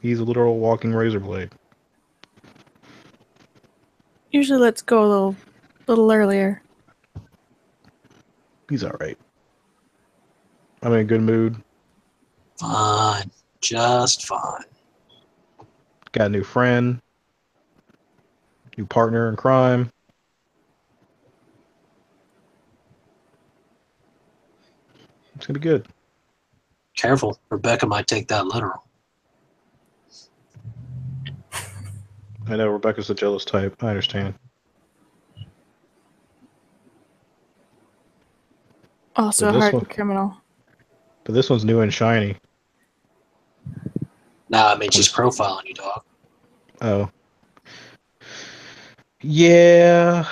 He's a literal walking razor blade. Usually let's go a little earlier. He's alright. I'm in a good mood. Fine. Just fine. Got a new friend. New partner in crime. It's gonna be good. Careful. Rebecca might take that literal. I know Rebecca's the jealous type. I understand. Also But a this hardened one- criminal. But this one's new and shiny. Nah, I mean, she's profiling you, dog. Oh. Yeah.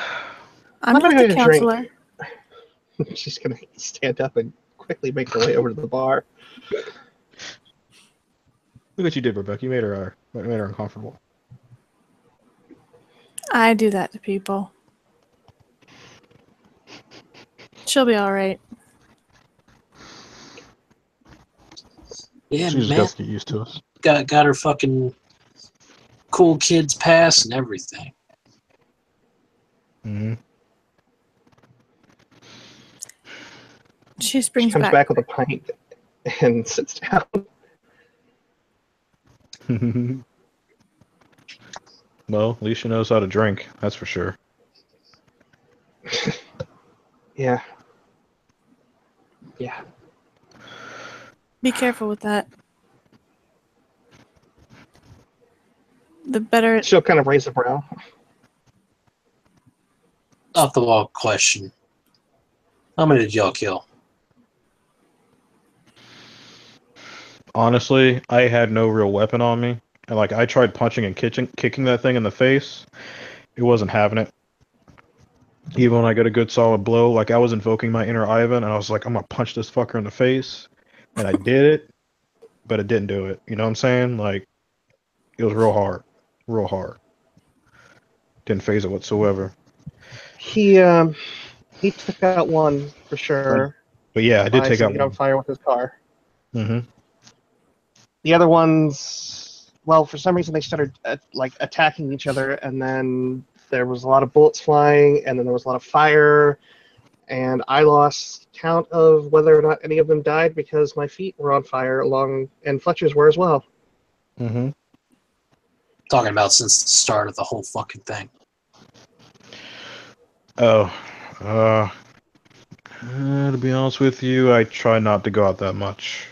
I'm I'm not gonna the get a drink. counselor. She's gonna stand up and quickly make her way over to the bar. Look what you did, Rebecca. You made her uncomfortable. I do that to people. She'll be alright. Yeah, She just man. got to get used to us. Got her fucking cool kids pass and everything. Mm-hmm. She She springs comes back. back with a pint and sits down. Well, at least she knows how to drink. That's for sure. Yeah. Yeah. Be careful with that. The better. She'll kind of raise a brow. Off the wall question. How many did y'all kill? Honestly, I had no real weapon on me. And like I tried punching and kicking that thing in the face. It wasn't having it. Even when I got a good solid blow, like I was invoking my inner Ivan and I was like, I'm gonna punch this fucker in the face. And I did it, but it didn't do it. You know what I'm saying? Like it was real hard. Real hard. Didn't phase it whatsoever. He took out one for sure But yeah, I did by take out setting it on one. fire with his car. Mm-hmm. The other ones, well, for some reason they started like attacking each other, and then there was a lot of bullets flying, and then there was a lot of fire, and I lost count of whether or not any of them died because my feet were on fire and Fletcher's were as well. Mm-hmm. Talking about since the start of the whole fucking thing. Oh. To be honest with you, I try not to go out that much.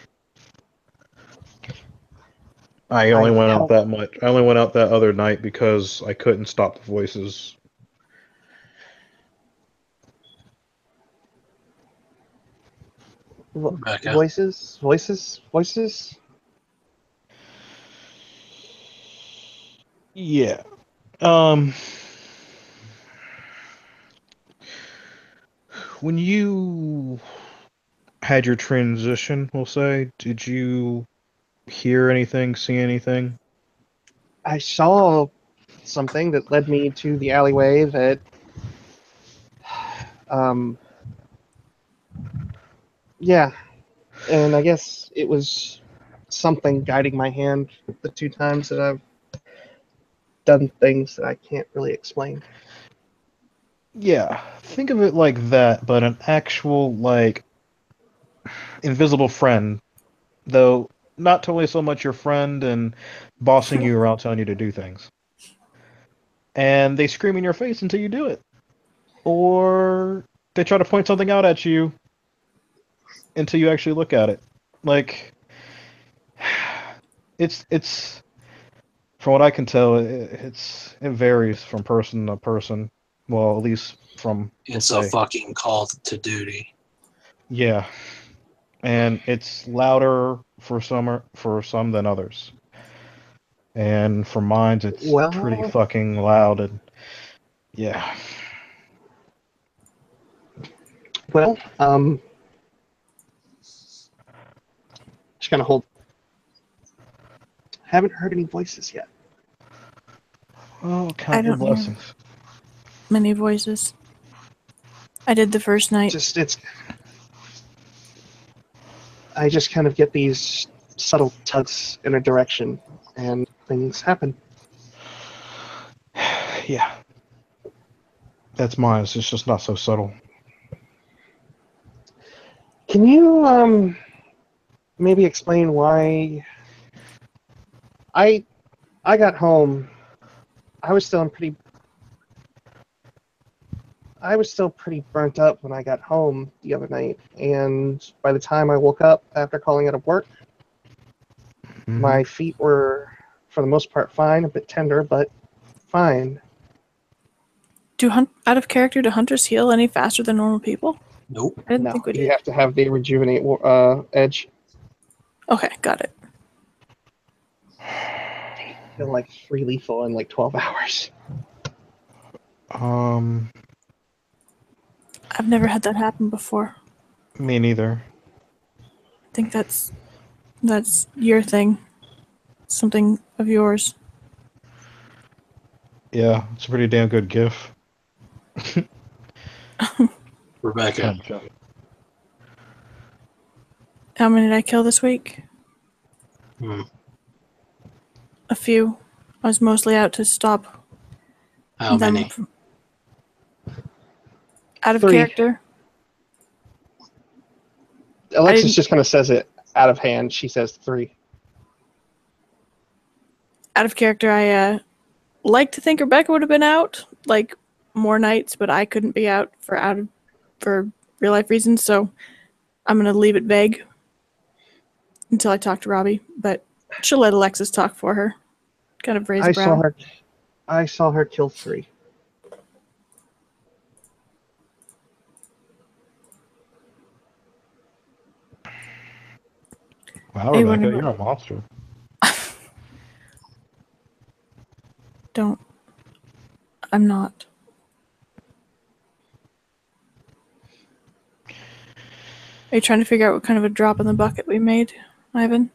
I only went out that much. I only went out that other night because I couldn't stop the voices. Rebecca. Voices. Yeah. when you had your transition, we'll say, did you hear anything, see anything? I saw something that led me to the alleyway that, um, yeah, and I guess it was something guiding my hand the two times that I've done things that I can't really explain. Yeah, think of it like that, but an actual, like, invisible friend, though not totally so much your friend and bossing you around telling you to do things. And they scream in your face until you do it. Or they try to point something out at you until you actually look at it. Like, it's from what I can tell, it varies from person to person. Well, at least from, let's It's a say, fucking call to duty. yeah, and it's louder for some than others. And for mine, it's pretty Well, fucking loud, and yeah. well, just gonna hold. Haven't heard any voices yet. Oh, I count your don't hear blessings. many voices. I did the first night. Just it's. I just kind of get these subtle tugs in a direction, and things happen. Yeah, that's mine. It's just not so subtle. Can you maybe explain why I I got home? I was still in pretty I was still pretty burnt up when I got home the other night, and by the time I woke up after calling out of work, Mhm. my feet were, for the most part, fine, a bit tender, but fine. Out of character, do hunters heal any faster than normal people? Nope. I didn't No, think we you did. have to have the rejuvenate edge. Okay, got it. Feel like free lethal in like 12 hours. Um, I've never had that happen before. Me neither. I think that's your thing. Something of yours. Yeah, it's a pretty damn good GIF. Rebecca, Kind of joke. How many did I kill this week? A few. I was mostly out to stop how them many? out of 3. character. Alexis didn't- just kind of says it out of hand. She says 3. Out of character, I like to think Rebecca would have been out like more nights, but I couldn't be out for real life reasons, so I'm gonna leave it vague until I talk to Robbie. But she'll let Alexis talk for her. Kind of raise a brow. I saw her kill 3. Wow, Hey, Rebecca, whenever- you're a monster. Don't. I'm not. Are you trying to figure out what kind of a drop in the bucket we made, Ivan?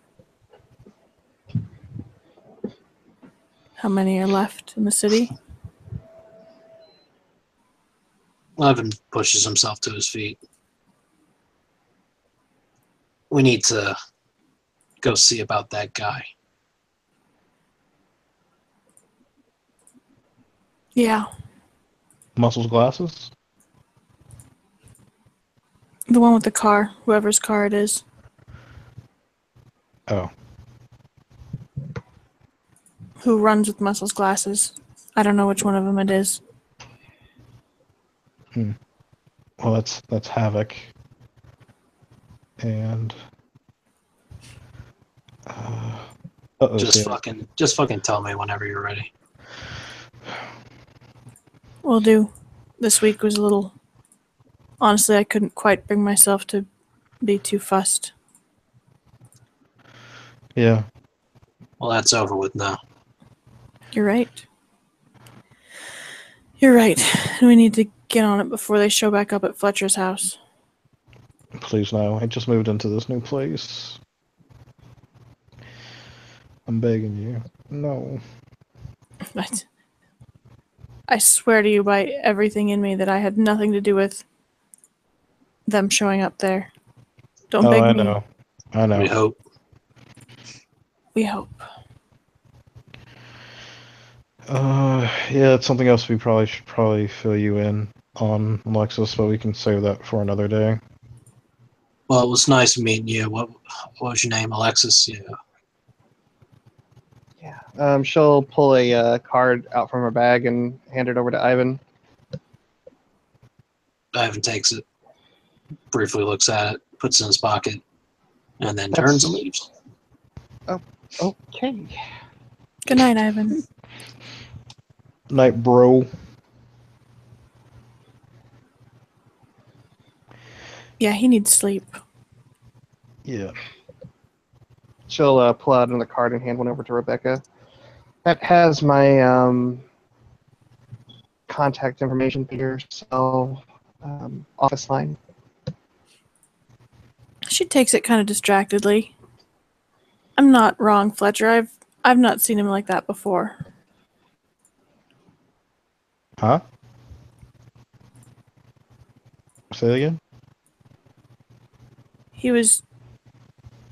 How many are left in the city? Ivan pushes himself to his feet. We need to go see about that guy. Yeah. Muscles glasses? The one with the car, whoever's car it is. Oh. Who runs with Muscle's glasses. I don't know which one of them it is. Well, that's Havoc. And Just fucking tell me whenever you're ready. Will do. This week was a little... Honestly, I couldn't quite bring myself to be too fussed. Yeah. Well, that's over with now. You're right. You're right. We need to get on it before they show back up at Fletcher's house. Please no. I just moved into this new place. I'm begging you. No. But I swear to you by everything in me that I had nothing to do with them showing up there. Don't Oh, beg I me. know. I know. We hope. We hope. Yeah, it's something else we probably should fill you in on, Alexis, but we can save that for another day. Well, it was nice meeting you. What was your name, Alexis? Yeah. Yeah. She'll pull a card out from her bag and hand it over to Ivan. Ivan takes it, briefly looks at it, puts it in his pocket, and then turns and leaves. Okay. Good night, Ivan. Night, bro. Yeah, he needs sleep. Yeah. She'll pull out another card and hand one over to Rebecca. That has my contact information for your cell office line. She takes it kind of distractedly. I'm not wrong, Fletcher. I've not seen him like that before. Huh? Say it again? He was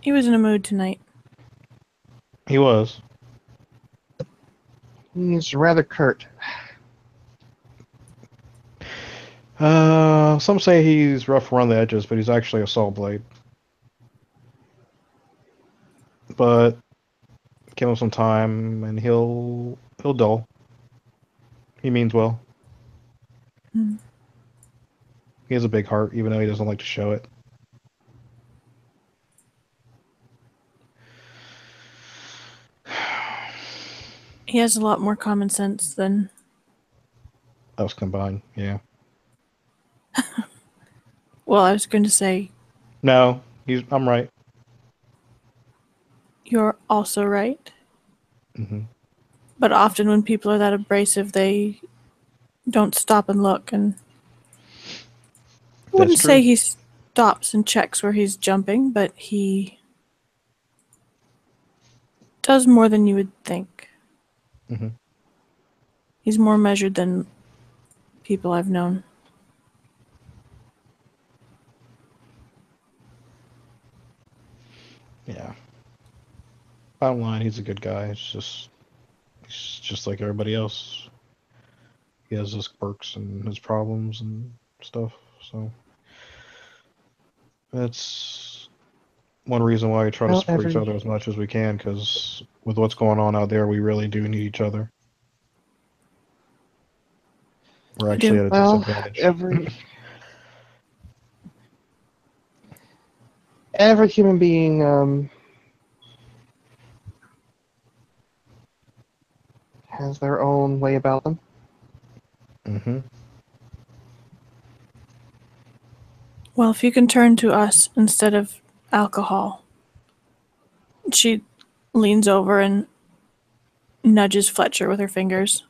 in a mood tonight. He was. He's rather curt. Some say he's rough around the edges, but he's actually a saw blade. But give him some time, and he'll dull. He means well. Hmm. He has a big heart, even though he doesn't like to show it. He has a lot more common sense than... Us combined, yeah. Well, I was going to say, No, I'm right. you're also right. Mm-hmm. But often when people are that abrasive, they don't stop and look. And I wouldn't say he stops and checks where he's jumping, but he does more than you would think. Mm-hmm. He's more measured than people I've known. Yeah. Bottom line, he's a good guy. He's just like everybody else. He has his quirks and his problems and stuff. So that's one reason why we try to Well, support each other as much as we can, because with what's going on out there, we really do need each other. We're actually at a disadvantage. Every human being has their own way about them. Mm-hmm. Well, if you can turn to us instead of alcohol. She leans over and nudges Fletcher with her fingers.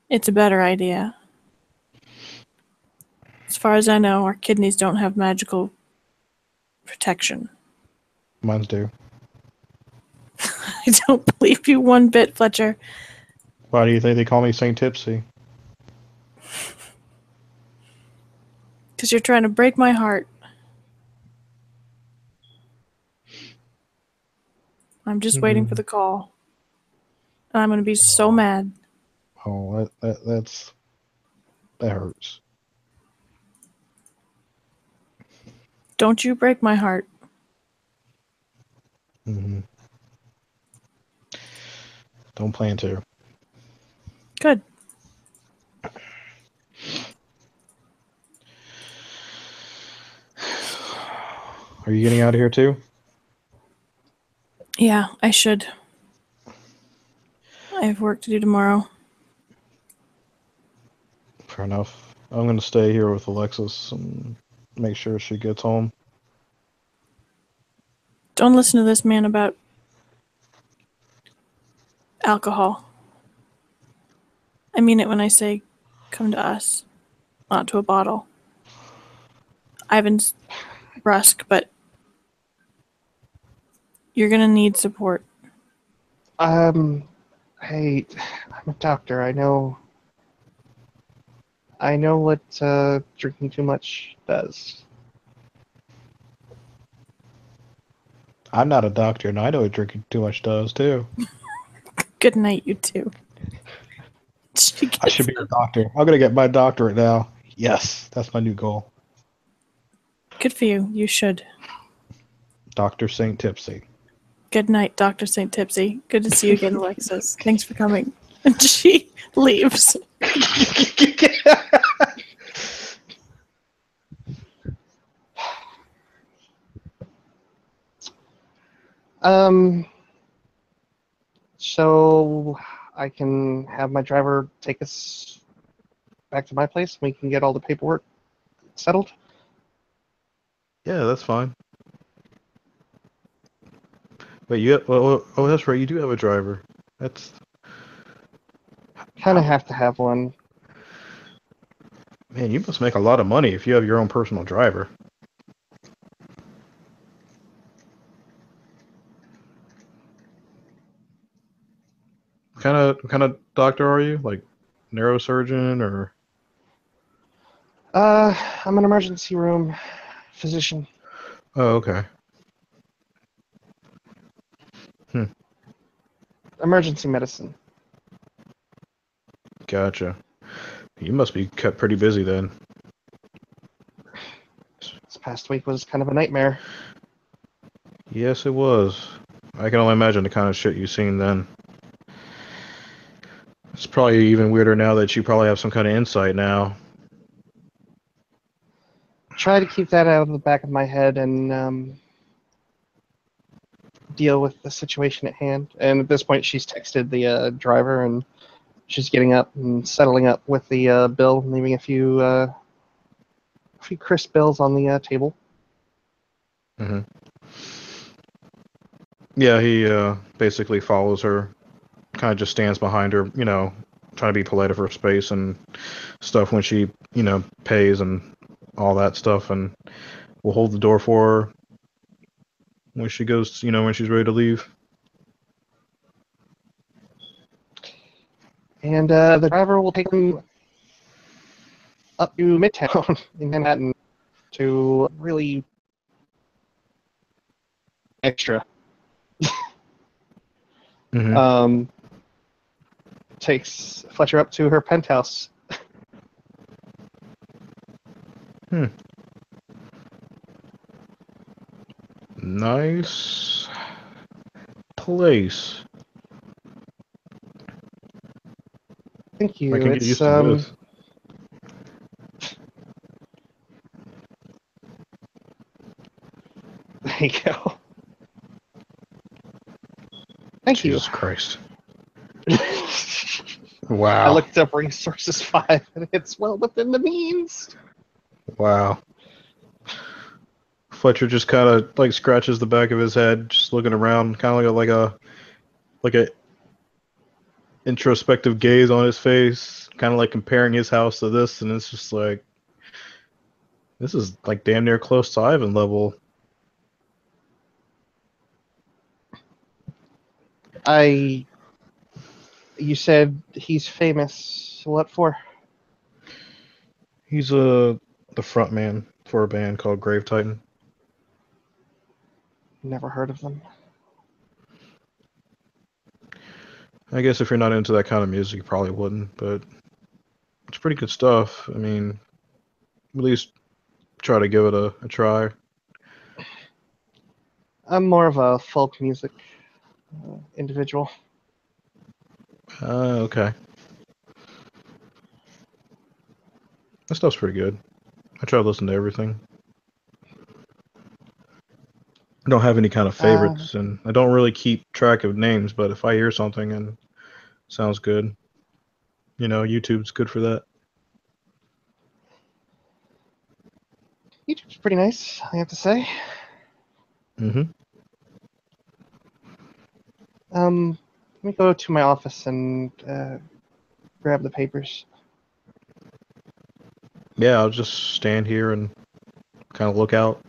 It's a better idea. As far as I know, our kidneys don't have magical protection. Mine do. I don't believe you one bit, Fletcher. Why do you think they call me Saint Tipsy? Because you're trying to break my heart. I'm just waiting for the call. And I'm going to be so mad. Oh, that hurts. Don't you break my heart. Mm-hmm. Don't plan to. Good. Are you getting out of here too? Yeah, I should. I have work to do tomorrow. Fair enough. I'm going to stay here with Alexis and make sure she gets home. Don't listen to this man about alcohol. I mean it when I say come to us, not to a bottle. Ivan's brusque, but you're gonna need support. Hey, I'm a doctor. I know what drinking too much does. I'm not a doctor, and I know what drinking too much does too. Good night, you two. I should be a doctor. I'm gonna get my doctorate now. Yes, that's my new goal. Good for you. You should. Dr. Saint Tipsy. Good night, Dr. St. Tipsy. Good to see you again, Alexis. Thanks for coming. And she leaves. So I can have my driver take us back to my place. We can get all the paperwork settled. Yeah, that's fine. Wait, oh, that's right. You do have a driver. That's Kind of have to have one. Man, you must make a lot of money if you have your own personal driver. What kind of doctor are you? Like neurosurgeon or? I'm an emergency room physician. Oh, okay. Emergency medicine. Gotcha. You must be kept pretty busy then. This past week was kind of a nightmare. Yes, it was. I can only imagine the kind of shit you've seen then. It's probably even weirder now that you probably have some kind of insight now. Try to keep that out of the back of my head and deal with the situation at hand. And at this point, she's texted the driver, and she's getting up and settling up with the bill, leaving a few crisp bills on the table. Mm-hmm. Yeah, he basically follows her, kind of just stands behind her, trying to be polite of her space and stuff when she, pays and all that stuff, and will hold the door for her when she goes, when she's ready to leave. And the driver will take them up to Midtown in Manhattan to really extra. Mm-hmm. Takes Fletcher up to her penthouse. Nice place. Thank you. I can get used to this. There you go. Thank Jesus Christ. you. Wow. I looked up Resources 5, and it's well within the means. Wow. Fletcher just kind of like scratches the back of his head, just looking around, kind of like a introspective gaze on his face, kind of like comparing his house to this, and it's just like, this is like damn near close to Ivan level. You said he's famous. What for? He's the front man for a band called Grave Titan. Never heard of them. I guess if you're not into that kind of music, you probably wouldn't, but it's pretty good stuff. I mean, at least try to give it a try. I'm more of a folk music individual. Okay. That stuff's pretty good. I try to listen to everything. I don't have any kind of favorites, and I don't really keep track of names, but if I hear something and it sounds good, YouTube's good for that. YouTube's pretty nice, I have to say. Mm-hmm. Let me go to my office and grab the papers. Yeah, I'll just stand here and kind of look out.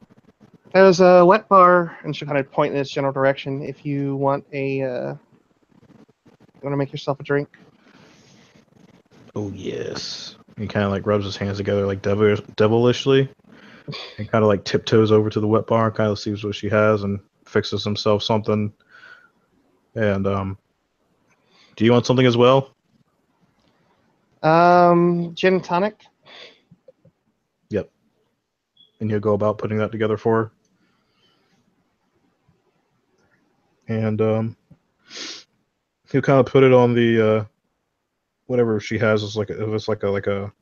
There's a wet bar, and she'll kind of point in its general direction. If you want you want to make yourself a drink. Oh yes. He kind of like rubs his hands together like devilishly, and kind of like tiptoes over to the wet bar, kind of sees what she has, and fixes himself something. And do you want something as well? Gin and tonic. Yep. And he'll go about putting that together for her. And he'll kind of put it on the whatever she has is like it's like a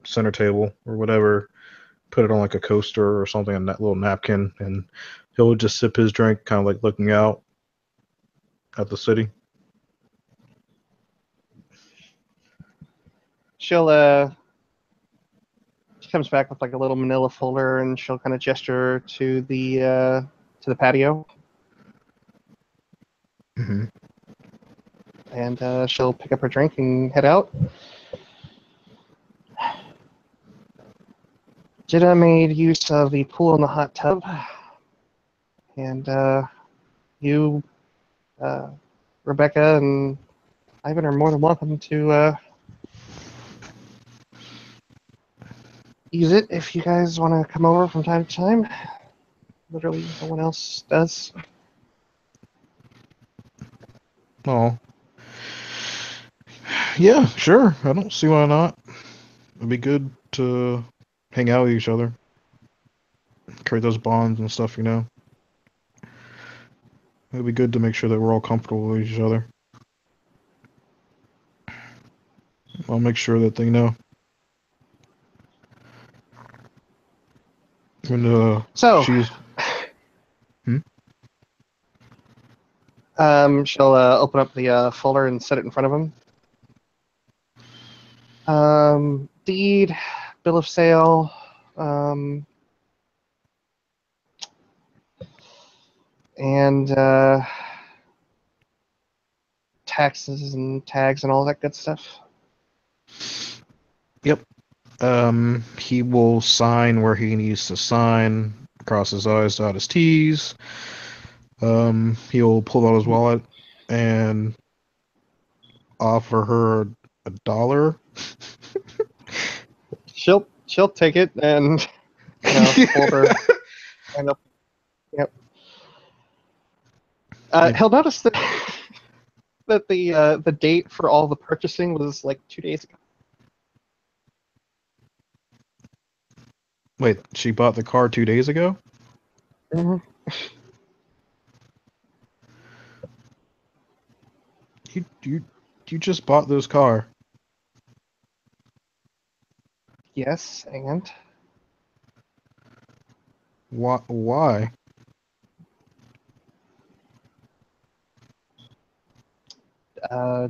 center table or whatever. Put it on like a coaster or something on that little napkin, and he'll just sip his drink, kind of like looking out at the city. She'll she comes back with like a little manila folder, and she'll kind of gesture to the patio, Mm-hmm. and she'll pick up her drink and head out. Jetta made use of the pool and the hot tub, and you, Rebecca, and Ivan are more than welcome to use it if you guys want to come over from time to time. Literally, no one else does. Oh, yeah, sure. I don't see why not. It'd be good to hang out with each other, create those bonds and stuff, you know. It'd be good to make sure that we're all comfortable with each other. I'll make sure that they know. When So, she's she'll open up the folder and set it in front of him. Deed, bill of sale, and taxes and tags and all that good stuff. Yep. He will sign where he needs to sign, cross his I's, dot his T's. He'll pull out his wallet and offer her $1. She'll take it and hold her hand up. Yep. He'll notice that that the date for all the purchasing was like 2 days ago. Wait, she bought the car 2 days ago? Mm-hmm. You just bought this car. Yes, and Why? uh,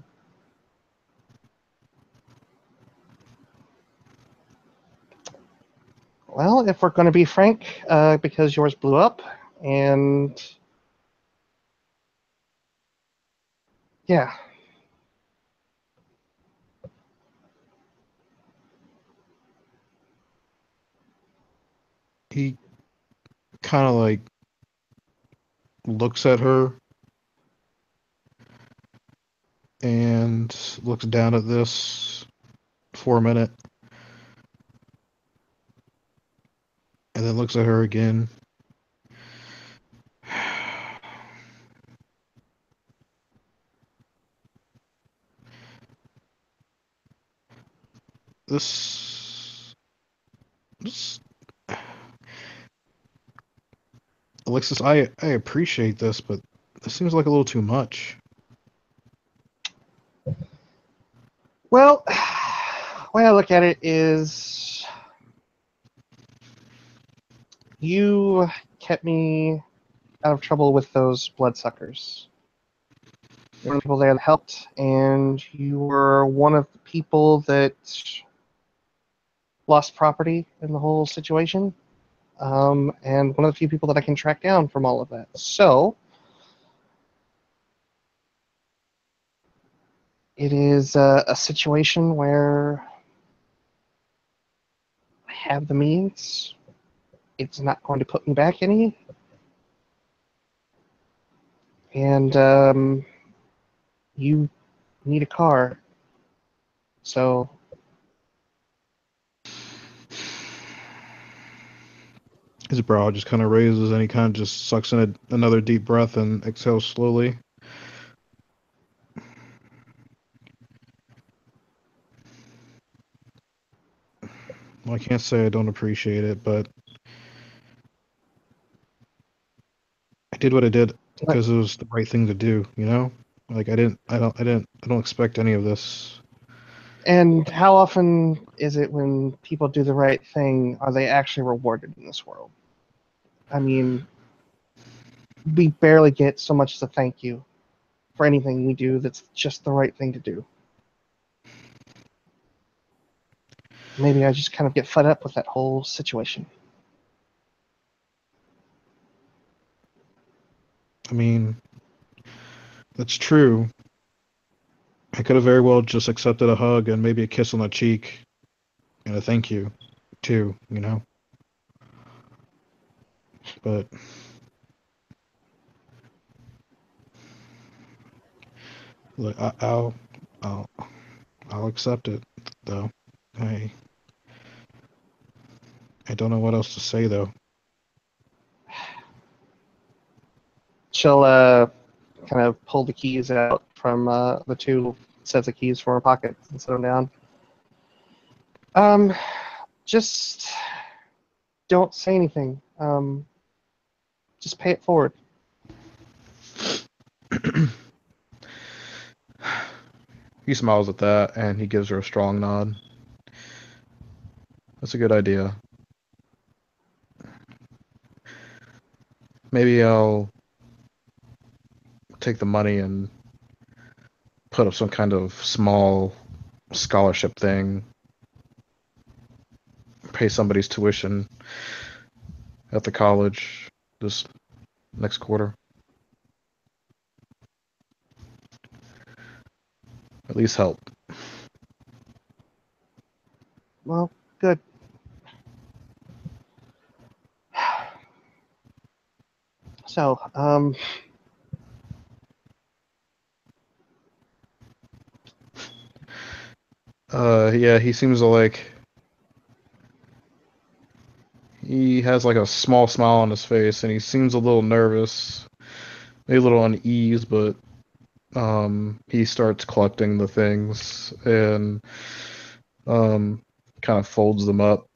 well, if we're going to be frank, because yours blew up, and yeah. He kind of like looks at her and looks down at this for a minute and then looks at her again. This Alexis, I appreciate this, but this seems like a little too much. Well, way I look at it is you kept me out of trouble with those bloodsuckers. You're one of the people there that helped, and you were one of the people that lost property in the whole situation, and one of the few people that I can track down from all of that. So, it is a situation where have the means, it's not going to put me back any. And you need a car. So His brow just kind of raises and he kind of just sucks in another deep breath and exhales slowly. Well, I can't say I don't appreciate it, but I did what I did because it was the right thing to do, you know? Like I don't expect any of this. and how often is it when people do the right thing are they actually rewarded in this world? I mean, we barely get so much as a thank you for anything we do that's just the right thing to do. Maybe I just kind of get fed up with that whole situation. I mean, that's true. I could have very well just accepted a hug and maybe a kiss on the cheek and a thank you, too, you know? But look, I'll accept it, though. I I don't know what else to say, though. She'll kind of pull the keys out from the two sets of keys from her pocket and set them down. Just don't say anything. Just pay it forward. He smiles at that and he gives her a strong nod. That's a good idea. Maybe I'll take the money and put up some kind of small scholarship thing, pay somebody's tuition at the college this next quarter. At least help. Well, good. So, Yeah, he seems to like he has like a small smile on his face and he seems a little nervous, maybe a little unease, but he starts collecting the things and kind of folds them up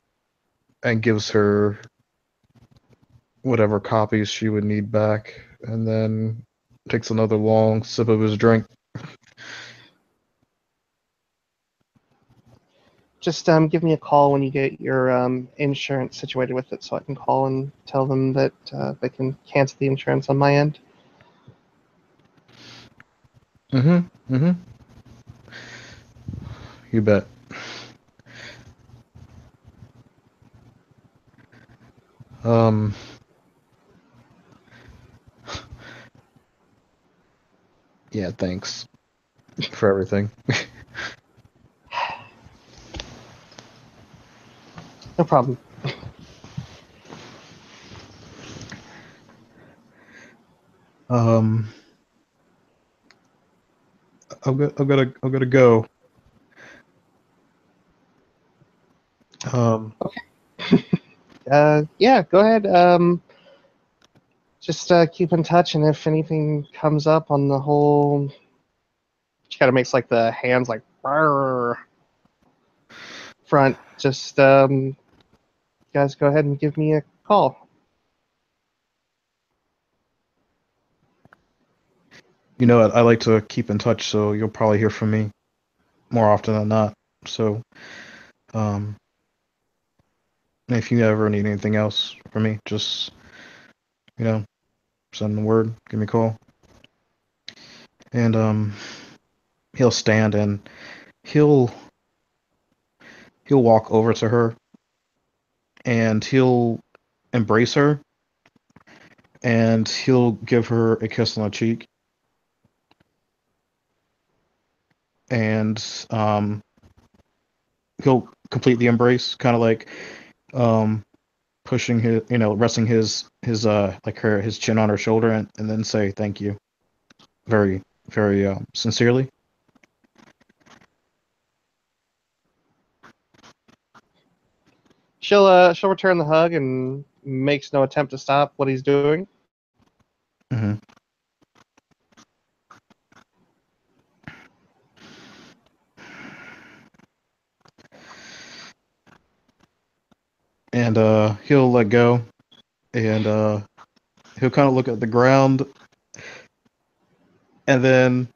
and gives her whatever copies she would need back, and then takes another long sip of his drink. just give me a call when you get your insurance situated with it so I can call and tell them that they can cancel the insurance on my end. You bet. Um, yeah, thanks for everything. No problem. Um, I'm gonna go. Um, Yeah, go ahead. Just keep in touch, and if anything comes up on the whole, she kind of makes like the hands like "Brrr" front. Just guys, go ahead and give me a call. you know what? I like to keep in touch, so you'll probably hear from me more often than not. So, um, if you ever need anything else from me, just you know, send the word, give me a call, and he'll stand and he'll he'll walk over to her and he'll embrace her and he'll give her a kiss on the cheek and he'll complete the embrace, kind of like pushing his, resting his his chin on her shoulder, and then say thank you, very, very sincerely. She'll return the hug and makes no attempt to stop what he's doing. Mm-hmm. And he'll let go, and he'll kind of look at the ground, and then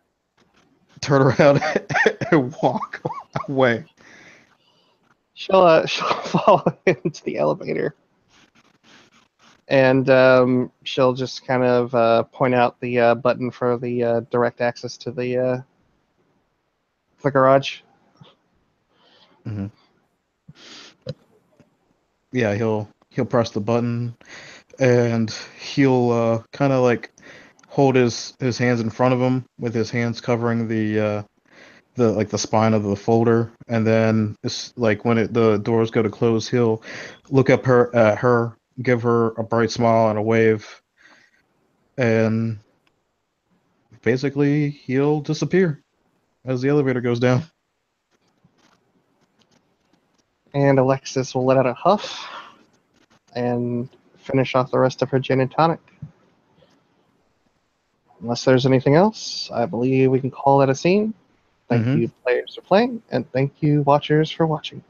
turn around and walk away. She'll follow him to the elevator, and she'll just kind of point out the button for the direct access to the garage. Mm-hmm. Yeah, he'll press the button, and he'll kind of like hold his hands in front of him with his hands covering the spine of the folder, and then it's like when the doors go to close, he'll look up at her, give her a bright smile and a wave, and basically he'll disappear as the elevator goes down. And Alexis will let out a huff and finish off the rest of her gin and tonic. Unless there's anything else, I believe we can call that a scene. Thank you, players, for playing, and thank you, watchers, for watching.